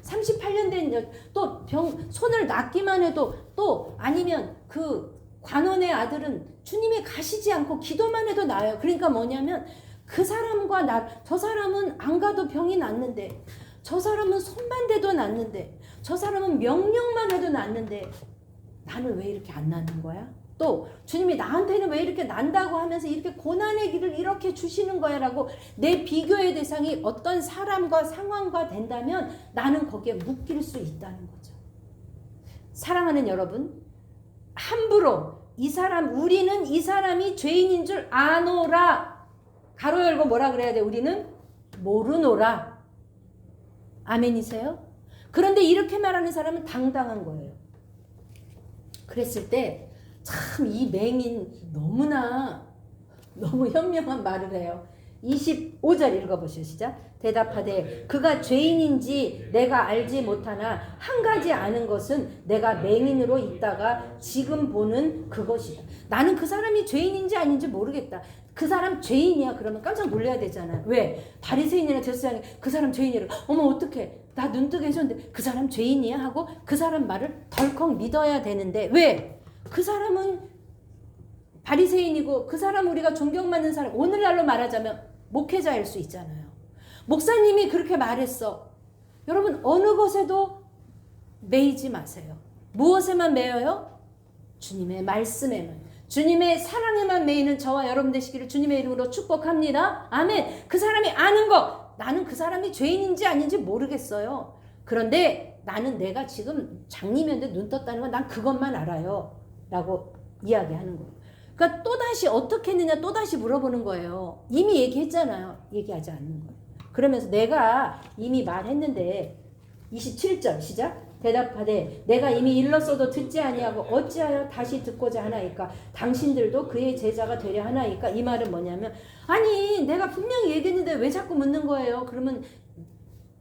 38년 된 또 손을 놨기만 해도 또 아니면 그 관원의 아들은 주님이 가시지 않고 기도만 해도 나아요. 그러니까 뭐냐면 그 사람과 저 사람은 안 가도 병이 낫는데, 저 사람은 손만 대도 낫는데, 저 사람은 명령만 해도 낫는데 나는 왜 이렇게 안 낫는 거야? 또 주님이 나한테는 왜 이렇게 난다고 하면서 이렇게 고난의 길을 이렇게 주시는 거야 라고 내 비교의 대상이 어떤 사람과 상황과 된다면 나는 거기에 묶일 수 있다는 거죠. 사랑하는 여러분, 함부로 우리는 이 사람이 죄인인 줄 아노라. 가로 열고 뭐라 그래야 돼? 우리는 모르노라. 아멘이세요? 그런데 이렇게 말하는 사람은 당당한 거예요. 그랬을 때 참 이 맹인 너무 현명한 말을 해요. 25절 읽어보시죠. 시작. 대답하되 그가 죄인인지 내가 알지 못하나 한 가지 아는 것은 내가 맹인으로 있다가 지금 보는 그것이다. 나는 그 사람이 죄인인지 아닌지 모르겠다. 그 사람 죄인이야 그러면 깜짝 놀라야 되잖아. 왜? 바리새인이나 제사장이 그 사람 죄인이래. 어머 어떡해. 나 눈뜨게 해줬는데 그 사람 죄인이야 하고 그 사람 말을 덜컥 믿어야 되는데 왜? 그 사람은 바리새인이고 그 사람 우리가 존경받는 사람, 오늘날로 말하자면 목회자일 수 있잖아요. 목사님이 그렇게 말했어. 여러분 어느 것에도 매이지 마세요. 무엇에만 매여요? 주님의 말씀에만, 주님의 사랑에만 매이는 저와 여러분 되시기를 주님의 이름으로 축복합니다. 아멘. 그 사람이 아는 것, 나는 그 사람이 죄인인지 아닌지 모르겠어요. 그런데 나는 내가 지금 장님이었는데 눈 떴다는 건 난 그것만 알아요 라고 이야기하는 거예요. 그러니까 또다시 어떻게 했느냐 또다시 물어보는 거예요. 이미 얘기했잖아요. 얘기하지 않는 거예요. 그러면서 내가 이미 말했는데 27절 시작. 대답하되 내가 이미 일렀어도 듣지 아니하고 어찌하여 다시 듣고자 하나이까? 당신들도 그의 제자가 되려 하나이까? 이 말은 뭐냐면 아니 내가 분명히 얘기했는데 왜 자꾸 묻는 거예요? 그러면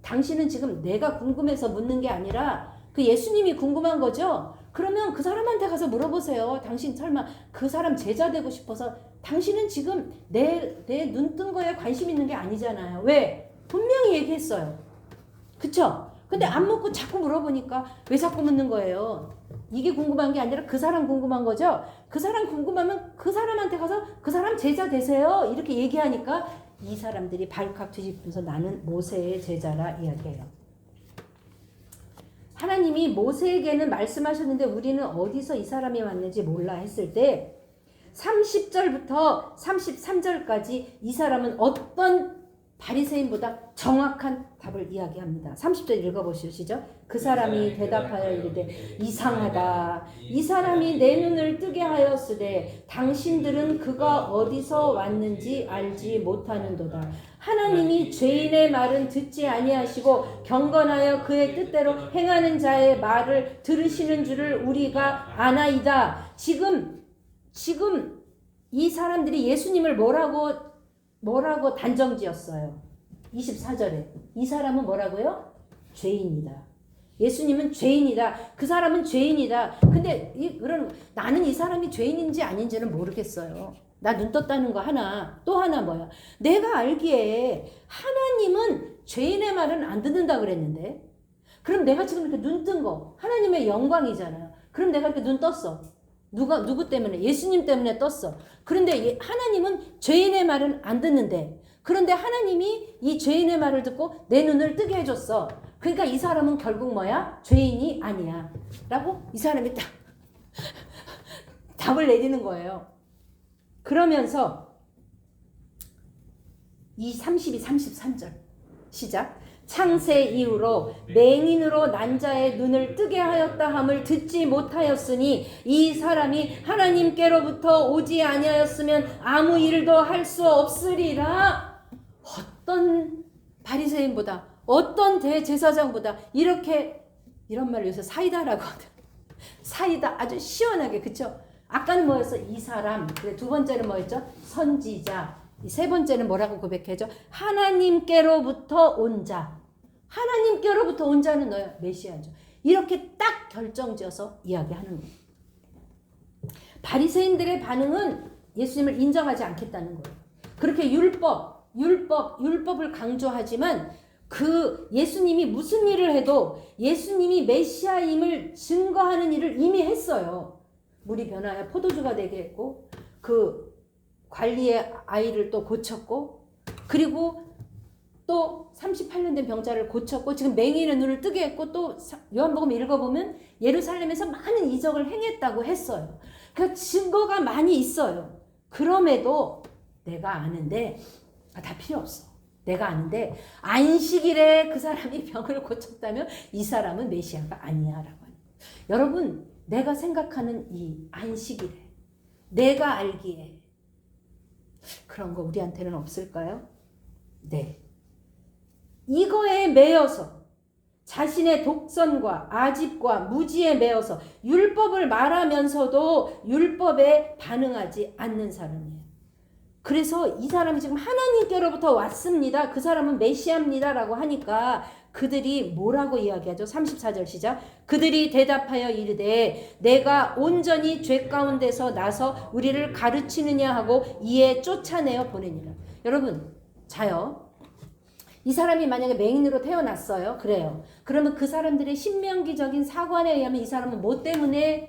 당신은 지금 내가 궁금해서 묻는 게 아니라 그 예수님이 궁금한 거죠? 그러면 그 사람한테 가서 물어보세요. 당신 설마 그 사람 제자 되고 싶어서? 당신은 지금 내 눈 뜬 거에 관심 있는 게 아니잖아요. 왜? 분명히 얘기했어요. 그쵸? 근데 안 묻고 자꾸 물어보니까 왜 자꾸 묻는 거예요? 이게 궁금한 게 아니라 그 사람 궁금한 거죠? 그 사람 궁금하면 그 사람한테 가서 그 사람 제자 되세요. 이렇게 얘기하니까 이 사람들이 발칵 뒤집으면서 나는 모세의 제자라 이야기해요. 하나님이 모세에게는 말씀하셨는데 우리는 어디서 이 사람이 왔는지 몰라 했을 때 30절부터 33절까지 이 사람은 어떤 바리새인보다 정확한 답을 이야기합니다. 30절 읽어보시죠. 그 사람이 대답하여 이르되 이상하다. 이 사람이 내 눈을 뜨게 하였으되 당신들은 그가 어디서 왔는지 알지 못하는도다. 하나님이 죄인의 말은 듣지 아니하시고 경건하여 그의 뜻대로 행하는 자의 말을 들으시는 줄을 우리가 아나이다. 지금 이 사람들이 예수님을 뭐라고 단정지었어요. 24절에. 이 사람은 뭐라고요? 죄인이다. 예수님은 죄인이다. 그 사람은 죄인이다. 근데 나는 이 사람이 죄인인지 아닌지는 모르겠어요. 나 눈 떴다는 거 하나. 또 하나 뭐야? 내가 알기에 하나님은 죄인의 말은 안 듣는다 그랬는데, 그럼 내가 지금 이렇게 눈 뜬 거 하나님의 영광이잖아요. 그럼 내가 이렇게 눈 떴어. 누구 때문에? 예수님 때문에 떴어. 그런데 하나님은 죄인의 말은 안 듣는데, 그런데 하나님이 이 죄인의 말을 듣고 내 눈을 뜨게 해줬어. 그러니까 이 사람은 결국 뭐야? 죄인이 아니야. 라고 이 사람이 딱 답을 내리는 거예요. 그러면서 이 32, 33절 시작. 창세 이후로 맹인으로 난 자의 눈을 뜨게 하였다 함을 듣지 못하였으니 이 사람이 하나님께로부터 오지 아니하였으면 아무 일도 할 수 없으리라. 어떤 바리새인보다, 어떤 대제사장보다 이런 말을 요새 사이다라고 하거든. 사이다 아주 시원하게, 그쵸? 아까는 뭐였어? 이 사람. 그래, 두 번째는 뭐였죠? 선지자. 세 번째는 뭐라고 고백해줘? 하나님께로부터 온 자. 하나님께로부터 온 자는 너야. 메시아죠. 이렇게 딱 결정지어서 이야기하는 거예요. 바리새인들의 반응은 예수님을 인정하지 않겠다는 거예요. 그렇게 율법을 강조하지만 그 예수님이 무슨 일을 해도 예수님이 메시아임을 증거하는 일을 이미 했어요. 물이 변하여 포도주가 되게 했고, 그 관리의 아이를 또 고쳤고, 그리고 또 38년 된 병자를 고쳤고, 지금 맹인의 눈을 뜨게 했고, 또 요한복음 읽어보면 예루살렘에서 많은 이적을 행했다고 했어요. 그 증거가 많이 있어요. 그럼에도 내가 아는데 다 필요 없어. 내가 아는데 안식일에 그 사람이 병을 고쳤다면 이 사람은 메시아가 아니야 라고 하는 거예요. 여러분, 내가 생각하는 이 안식일에, 내가 알기에 그런 거 우리한테는 없을까요? 네. 이거에 매여서 자신의 독선과 아집과 무지에 매여서 율법을 말하면서도 율법에 반응하지 않는 사람이에요. 그래서 이 사람이 지금 하나님께로부터 왔습니다. 그 사람은 메시아입니다. 라고 하니까 그들이 뭐라고 이야기하죠? 34절 시작. 그들이 대답하여 이르되 내가 온전히 죄 가운데서 나서 우리를 가르치느냐 하고 이에 쫓아내어 보내니라. 여러분, 자요. 이 사람이 만약에 맹인으로 태어났어요. 그래요. 그러면 그 사람들의 신명기적인 사관에 의하면 이 사람은 뭐 때문에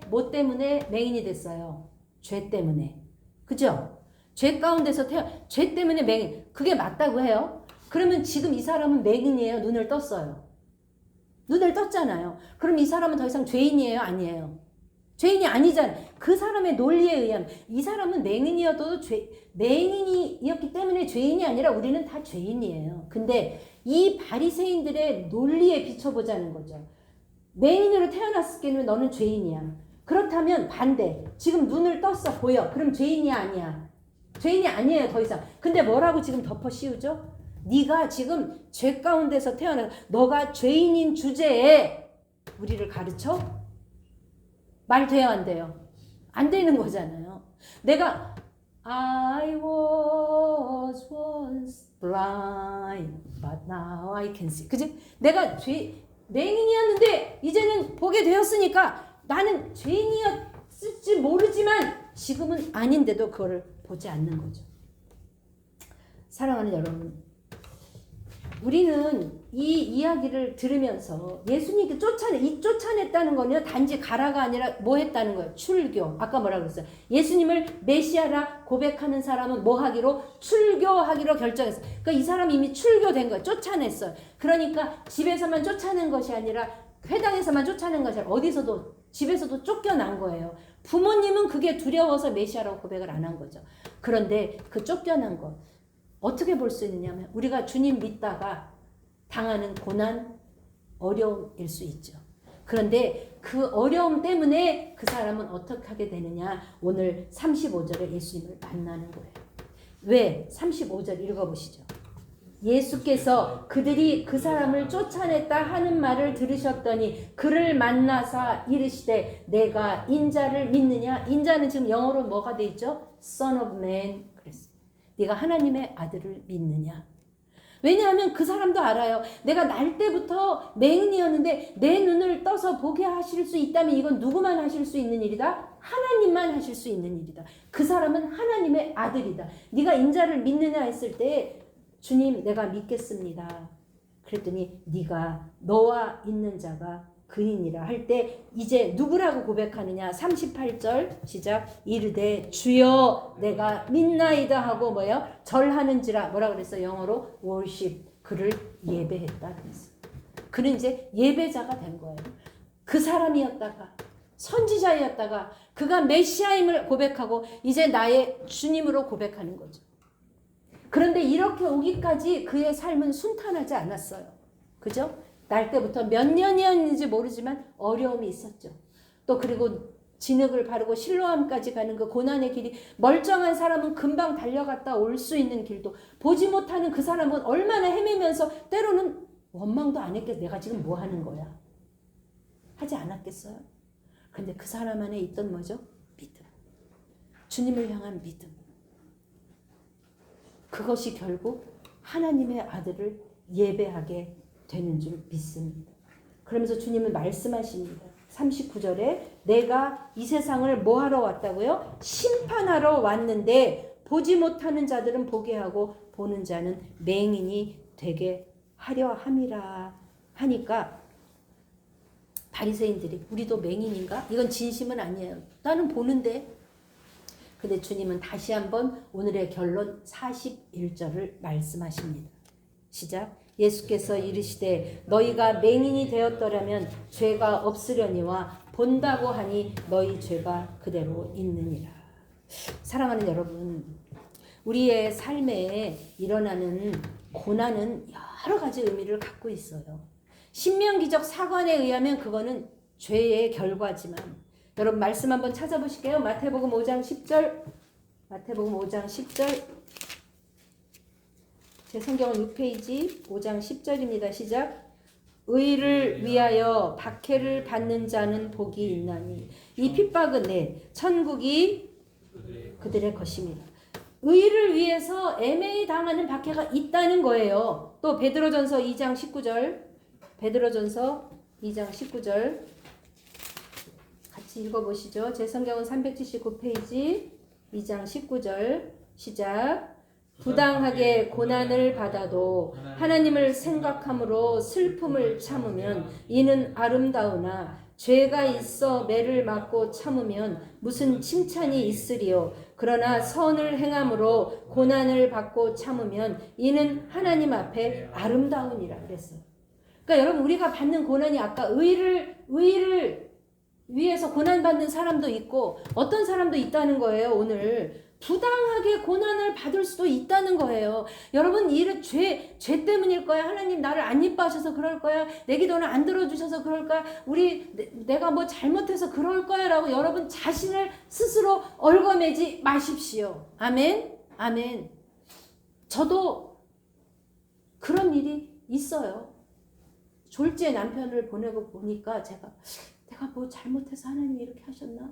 맹인이 됐어요? 죄 때문에. 그죠? 죄 가운데서 죄 때문에 맹인. 그게 맞다고 해요. 그러면 지금 이 사람은 맹인이에요? 눈을 떴어요? 눈을 떴잖아요. 그럼 이 사람은 더 이상 죄인이에요? 아니에요? 죄인이 아니잖아요. 그 사람의 논리에 의하면 이 사람은 맹인이어도 맹인이었기 때문에 죄인이 아니라 우리는 다 죄인이에요. 근데 이 바리새인들의 논리에 비춰보자는 거죠. 맹인으로 태어났을 때는 너는 죄인이야. 그렇다면 반대. 지금 눈을 떴어. 보여. 그럼 죄인이야? 아니야? 죄인이 아니에요. 더 이상. 근데 뭐라고 지금 덮어 씌우죠? 네가 지금 죄 가운데서 태어나, 너가 죄인인 주제에 우리를 가르쳐? 말 돼요, 안 돼요? 안 되는 거잖아요. 내가 I was once blind, but now I can see. 그지? 내가 맹인이었는데 이제는 보게 되었으니까 나는 죄인이었을지 모르지만 지금은 아닌데도 그거를 보지 않는 거죠. 사랑하는 여러분, 우리는 이 이야기를 들으면서 예수님께 쫓아냈다는 거는 단지 가라가 아니라 뭐 했다는 거예요? 출교. 아까 뭐라고 그랬어요? 예수님을 메시아라 고백하는 사람은 뭐 하기로? 출교하기로 결정했어요. 그러니까 이 사람이 이미 출교된 거예요. 쫓아냈어요. 그러니까 집에서만 쫓아낸 것이 아니라 회당에서만 쫓아낸 것이 아니라 어디서도, 집에서도 쫓겨난 거예요. 부모님은 그게 두려워서 메시아라고 고백을 안 한 거죠. 그런데 그 쫓겨난 것 어떻게 볼 수 있느냐면 우리가 주님 믿다가 당하는 고난, 어려움일 수 있죠. 그런데 그 어려움 때문에 그 사람은 어떻게 하게 되느냐? 오늘 35절에 예수님을 만나는 거예요. 왜? 35절 읽어보시죠. 예수께서 그들이 그 사람을 쫓아냈다 하는 말을 들으셨더니 그를 만나사 이르시되 내가 인자를 믿느냐. 인자는 지금 영어로 뭐가 돼 있죠? Son of Man. 그랬어요. 네가 하나님의 아들을 믿느냐. 왜냐하면 그 사람도 알아요. 내가 날 때부터 맹인이었는데 내 눈을 떠서 보게 하실 수 있다면 이건 누구만 하실 수 있는 일이다? 하나님만 하실 수 있는 일이다. 그 사람은 하나님의 아들이다. 네가 인자를 믿느냐 했을 때 주님 내가 믿겠습니다. 그랬더니 네가 너와 있는 자가 그이니라 할 때 이제 누구라고 고백하느냐. 38절 시작. 이르되 주여 내가 믿나이다 하고 뭐예요? 절하는지라. 뭐라 그랬어? 영어로 worship. 그를 예배했다 그랬어. 그는 이제 예배자가 된 거예요. 그 사람이었다가 선지자였다가 그가 메시아임을 고백하고 이제 나의 주님으로 고백하는 거죠. 그런데 이렇게 오기까지 그의 삶은 순탄하지 않았어요. 그죠? 날 때부터 몇 년이었는지 모르지만 어려움이 있었죠. 또 그리고 진흙을 바르고 실로암까지 가는 그 고난의 길이 멀쩡한 사람은 금방 달려갔다 올 수 있는 길도 보지 못하는 그 사람은 얼마나 헤매면서 때로는 원망도 안 했겠어. 내가 지금 뭐 하는 거야? 하지 않았겠어요? 그런데 그 사람 안에 있던 뭐죠? 믿음. 주님을 향한 믿음. 그것이 결국 하나님의 아들을 예배하게 되는 줄 믿습니다. 그러면서 주님은 말씀하십니다. 39절에 내가 이 세상을 뭐하러 왔다고요? 심판하러 왔는데 보지 못하는 자들은 보게 하고 보는 자는 맹인이 되게 하려 함이라 하니까 바리새인들이 우리도 맹인인가? 이건 진심은 아니에요. 나는 보는데. 근데 주님은 다시 한번 오늘의 결론 41절을 말씀하십니다. 시작. 예수께서 이르시되 너희가 맹인이 되었더라면 죄가 없으려니와 본다고 하니 너희 죄가 그대로 있느니라. 사랑하는 여러분, 우리의 삶에 일어나는 고난은 여러 가지 의미를 갖고 있어요. 신명기적 사관에 의하면 그거는 죄의 결과지만 여러분 말씀 한번 찾아보실게요. 마태복음 5장 10절. 마태복음 5장 10절. 제 성경은 6페이지 5장 10절입니다. 시작. 의를 위하여 박해를 받는 자는 복이 있나니 이 핍박은 천국이 그들의 것입니다. 의를 위해서 애매히 당하는 박해가 있다는 거예요. 또 베드로전서 2장 19절. 베드로전서 2장 19절 같이 읽어보시죠. 제 성경은 379페이지 2장 19절 시작. 부당하게 고난을 받아도 하나님을 생각함으로 슬픔을 참으면 이는 아름다우나 죄가 있어 매를 맞고 참으면 무슨 칭찬이 있으리요. 그러나 선을 행함으로 고난을 받고 참으면 이는 하나님 앞에 아름다우니라 그랬어요. 그러니까 여러분 우리가 받는 고난이 아까 의를 위해서 고난받는 사람도 있고 어떤 사람도 있다는 거예요. 오늘 부당하게 고난을 받을 수도 있다는 거예요. 여러분 이를 죄 때문일 거야. 하나님 나를 안 이뻐하셔서 그럴 거야. 내 기도는 안 들어주셔서 그럴 거야. 내가 뭐 잘못해서 그럴 거야 라고 여러분 자신을 스스로 얽어매지 마십시오. 아멘. 아멘. 저도 그런 일이 있어요. 졸지에 남편을 보내고 보니까 내가 뭐 잘못해서 하나님이 이렇게 하셨나?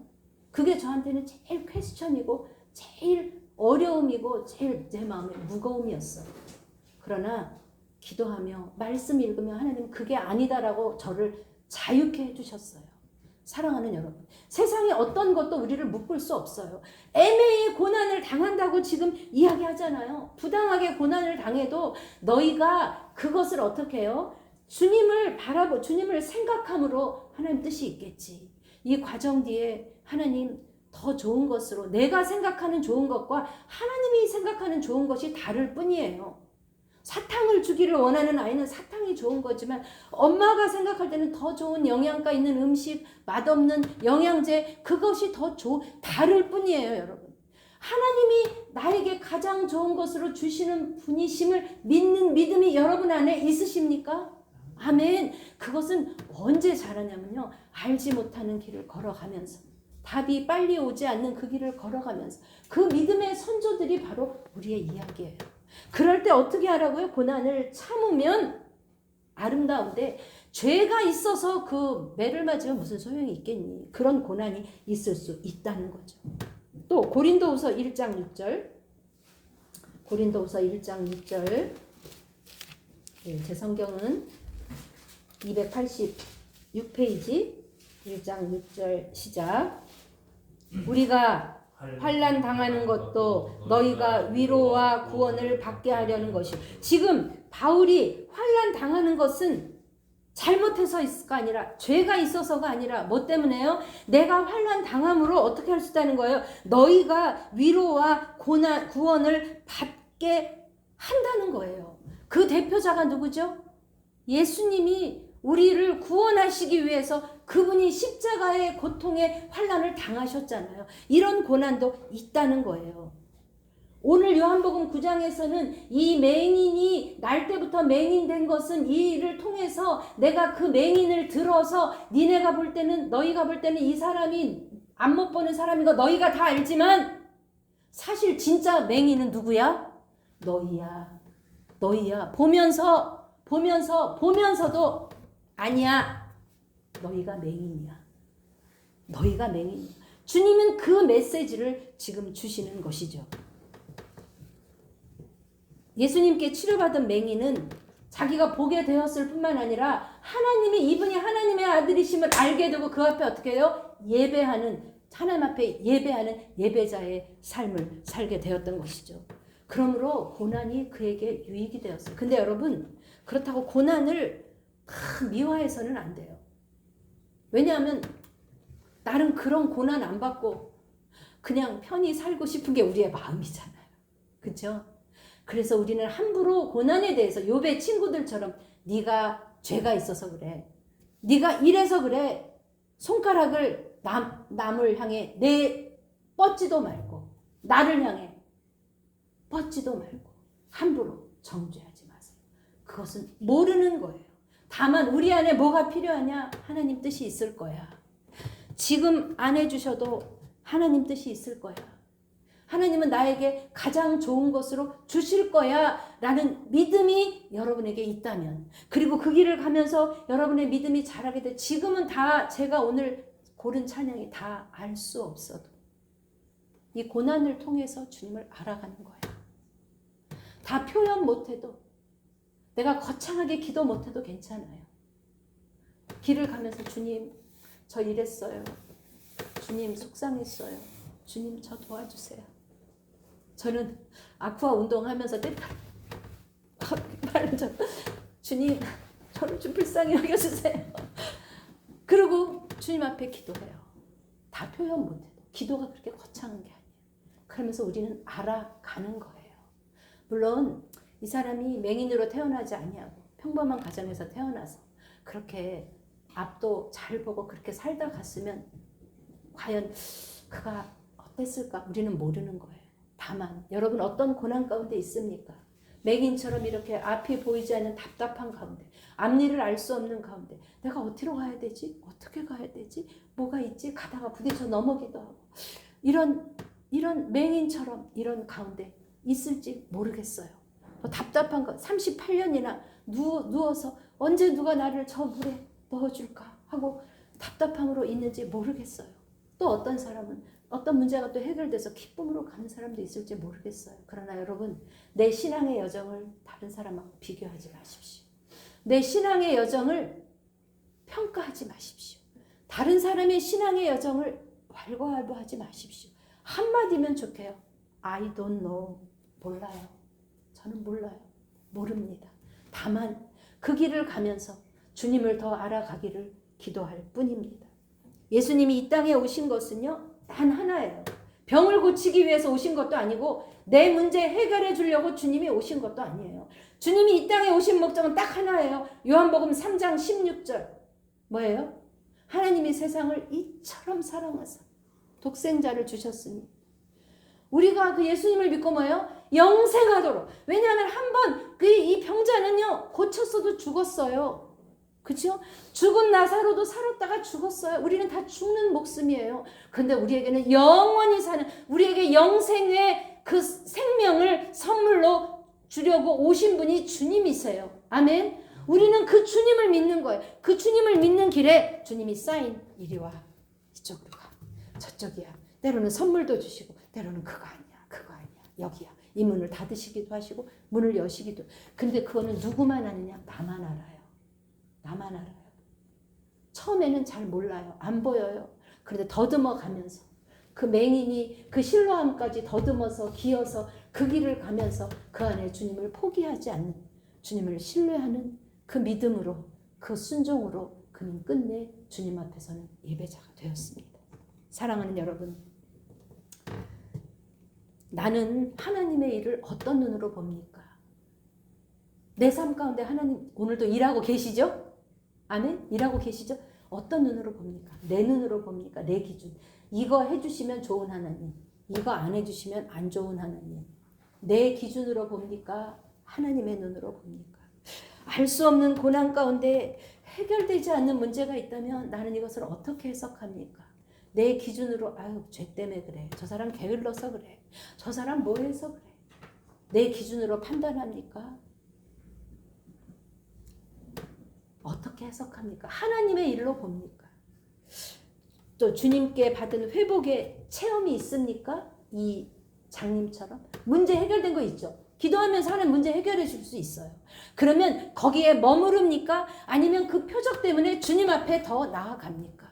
그게 저한테는 제일 퀘스천이고 제일 어려움이고 제일 제 마음의 무거움이었어요. 그러나 기도하며 말씀 읽으며 하나님 그게 아니다라고 저를 자유케 해주셨어요. 사랑하는 여러분, 세상에 어떤 것도 우리를 묶을 수 없어요. 애매히 고난을 당한다고 지금 이야기하잖아요. 부당하게 고난을 당해도 너희가 그것을 어떻게 해요? 주님을 주님을 생각함으로 하나님 뜻이 있겠지. 이 과정 뒤에 하나님 더 좋은 것으로 내가 생각하는 좋은 것과 하나님이 생각하는 좋은 것이 다를 뿐이에요. 사탕을 주기를 원하는 아이는 사탕이 좋은 거지만 엄마가 생각할 때는 더 좋은 영양가 있는 음식, 맛없는 영양제 그것이 더 다를 뿐이에요, 여러분. 하나님이 나에게 가장 좋은 것으로 주시는 분이심을 믿는 믿음이 여러분 안에 있으십니까? 아멘. 그것은 언제 자라냐면요. 알지 못하는 길을 걸어가면서 답이 빨리 오지 않는 그 길을 걸어가면서 그 믿음의 선조들이 바로 우리의 이야기예요. 그럴 때 어떻게 하라고요? 고난을 참으면 아름다운데 죄가 있어서 그 매를 맞으면 무슨 소용이 있겠니? 그런 고난이 있을 수 있다는 거죠. 또 고린도후서 1장 6절. 고린도후서 1장 6절. 제 성경은 286페이지 1장 6절 시작. 우리가 환난 당하는 것도 너희가 위로와 구원을 받게 하려는 것이. 지금 바울이 환난 당하는 것은 잘못해서 있을까 아니라 죄가 있어서가 아니라 뭐 때문에요? 내가 환난 당함으로 어떻게 할 수 있다는 거예요? 너희가 위로와 구원을 받게 한다는 거예요. 그 대표자가 누구죠? 예수님이 우리를 구원하시기 위해서 그분이 십자가의 고통의 환난을 당하셨잖아요. 이런 고난도 있다는 거예요. 오늘 요한복음 9장에서는 이 맹인이 날 때부터 맹인된 것은 이 일을 통해서 내가 그 맹인을 들어서 니네가 볼 때는 너희가 볼 때는 이 사람이 안 못 보는 사람인 거 너희가 다 알지만 사실 진짜 맹인은 누구야? 너희야. 보면서도 아니야. 너희가 맹인이야. 주님은 그 메시지를 지금 주시는 것이죠. 예수님께 치료받은 맹인은 자기가 보게 되었을 뿐만 아니라 이분이 하나님의 아들이심을 알게 되고 그 앞에 어떻게 해요? 하나님 앞에 예배하는 예배자의 삶을 살게 되었던 것이죠. 그러므로 고난이 그에게 유익이 되었어요. 근데 여러분, 그렇다고 고난을 미화해서는 안 돼요. 왜냐하면 나는 그런 고난 안 받고 그냥 편히 살고 싶은 게 우리의 마음이잖아요. 그렇죠? 그래서 우리는 함부로 고난에 대해서 욥의 친구들처럼 네가 죄가 있어서 그래. 네가 이래서 그래. 손가락을 남을 향해 뻗지도 말고 나를 향해 뻗지도 말고 함부로 정죄하지 마세요. 그것은 모르는 거예요. 다만 우리 안에 뭐가 필요하냐? 하나님 뜻이 있을 거야. 지금 안 해주셔도 하나님 뜻이 있을 거야. 하나님은 나에게 가장 좋은 것으로 주실 거야 라는 믿음이 여러분에게 있다면, 그리고 그 길을 가면서 여러분의 믿음이 자라게 돼. 지금은 다 제가 오늘 고른 찬양이 다 알 수 없어도 이 고난을 통해서 주님을 알아가는 거예요. 다 표현 못해도, 내가 거창하게 기도 못해도 괜찮아요. 길을 가면서 주님 저 이랬어요. 주님 속상했어요. 주님 저 도와주세요. 저는 아쿠아 운동하면서 주님 저를 좀 불쌍히 여겨주세요. 그리고 주님 앞에 기도해요. 다 표현 못해도 기도가 그렇게 거창한 게 아니에요. 그러면서 우리는 알아가는 거예요. 물론 이 사람이 맹인으로 태어나지 아니하고 평범한 가정에서 태어나서 그렇게 앞도 잘 보고 그렇게 살다 갔으면 과연 그가 어땠을까? 우리는 모르는 거예요. 다만 여러분 어떤 고난 가운데 있습니까? 맹인처럼 이렇게 앞이 보이지 않는 답답한 가운데, 앞일을 알 수 없는 가운데 내가 어디로 가야 되지? 어떻게 가야 되지? 뭐가 있지? 가다가 부딪혀 넘어기도 하고 이런 맹인처럼 이런 가운데 있을지 모르겠어요. 답답한 거 38년이나 누워서 언제 누가 나를 저 물에 넣어줄까 하고 답답함으로 있는지 모르겠어요. 또 어떤 사람은 어떤 문제가 또 해결돼서 기쁨으로 가는 사람도 있을지 모르겠어요. 그러나 여러분, 내 신앙의 여정을 다른 사람하고 비교하지 마십시오. 내 신앙의 여정을 평가하지 마십시오. 다른 사람의 신앙의 여정을 왈가왈부하지 마십시오. 한마디면 좋게요. I don't know. 몰라요. 저는 몰라요. 모릅니다. 다만 그 길을 가면서 주님을 더 알아가기를 기도할 뿐입니다. 예수님이 이 땅에 오신 것은요, 단 하나예요. 병을 고치기 위해서 오신 것도 아니고 내 문제 해결해 주려고 주님이 오신 것도 아니에요. 주님이 이 땅에 오신 목적은 딱 하나예요. 요한복음 3장 16절 뭐예요? 하나님이 세상을 이처럼 사랑하사 독생자를 주셨으니 우리가 그 예수님을 믿고 뭐예요? 영생하도록. 왜냐하면 한번 이 병자는요 고쳤어도 죽었어요. 그렇죠? 죽은 나사로도 살았다가 죽었어요. 우리는 다 죽는 목숨이에요. 그런데 우리에게는 영원히 사는, 우리에게 영생의 그 생명을 선물로 주려고 오신 분이 주님이세요. 아멘. 우리는 그 주님을 믿는 거예요. 그 주님을 믿는 길에 주님이 사인, 이리 와, 이쪽으로 가, 저쪽이야. 때로는 선물도 주시고 때로는 그거 아니야, 그거 아니야, 여기야. 이 문을 닫으시기도 하시고 문을 여시기도. 근데 그거는 누구만 아느냐? 나만 알아요. 나만 알아요. 처음에는 잘 몰라요. 안 보여요. 그런데 더듬어 가면서 그 맹인이 그 신뢰함까지 더듬어서 기어서 그 길을 가면서 그 안에 주님을 포기하지 않는, 주님을 신뢰하는 그 믿음으로, 그 순종으로 그는 끝내 주님 앞에서는 예배자가 되었습니다. 사랑하는 여러분, 나는 하나님의 일을 어떤 눈으로 봅니까? 내 삶 가운데 하나님 오늘도 일하고 계시죠? 아멘? 일하고 계시죠? 어떤 눈으로 봅니까? 내 눈으로 봅니까? 내 기준. 이거 해주시면 좋은 하나님, 이거 안 해주시면 안 좋은 하나님. 내 기준으로 봅니까? 하나님의 눈으로 봅니까? 알 수 없는 고난 가운데 해결되지 않는 문제가 있다면 나는 이것을 어떻게 해석합니까? 내 기준으로 아유 죄 때문에 그래, 저 사람 게을러서 그래, 저 사람 뭐 해서 그래, 내 기준으로 판단합니까? 어떻게 해석합니까? 하나님의 일로 봅니까? 또 주님께 받은 회복의 체험이 있습니까? 이 장님처럼 문제 해결된 거 있죠. 기도하면서 하나님 문제 해결해 줄 수 있어요. 그러면 거기에 머무릅니까? 아니면 그 표적 때문에 주님 앞에 더 나아갑니까?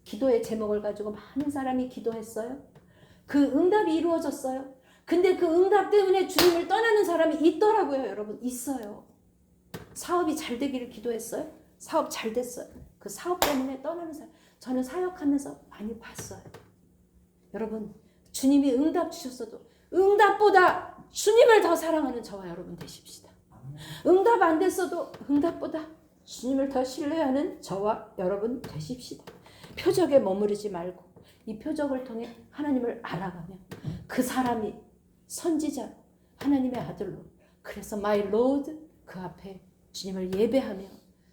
기도의 제목을 가지고 많은 사람이 기도했어요. 그 응답이 이루어졌어요. 근데 그 응답 때문에 주님을 떠나는 사람이 있더라고요. 여러분, 있어요. 사업이 잘 되기를 기도했어요. 사업 잘 됐어요. 그 사업 때문에 떠나는 사람, 저는 사역하면서 많이 봤어요. 여러분, 주님이 응답 주셨어도 응답보다 주님을 더 사랑하는 저와 여러분 되십시다. 응답 안 됐어도 응답보다 주님을 더 신뢰하는 저와 여러분 되십시다. 표적에 머무르지 말고 이 표적을 통해 하나님을 알아가며 그 사람이 선지자로 하나님의 아들로, 그래서 My Lord, 그 앞에 주님을 예배하며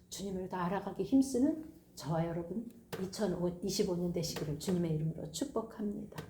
주님을 더 알아가기 힘쓰는 저와 여러분 2025년 되시기를 주님의 이름으로 축복합니다.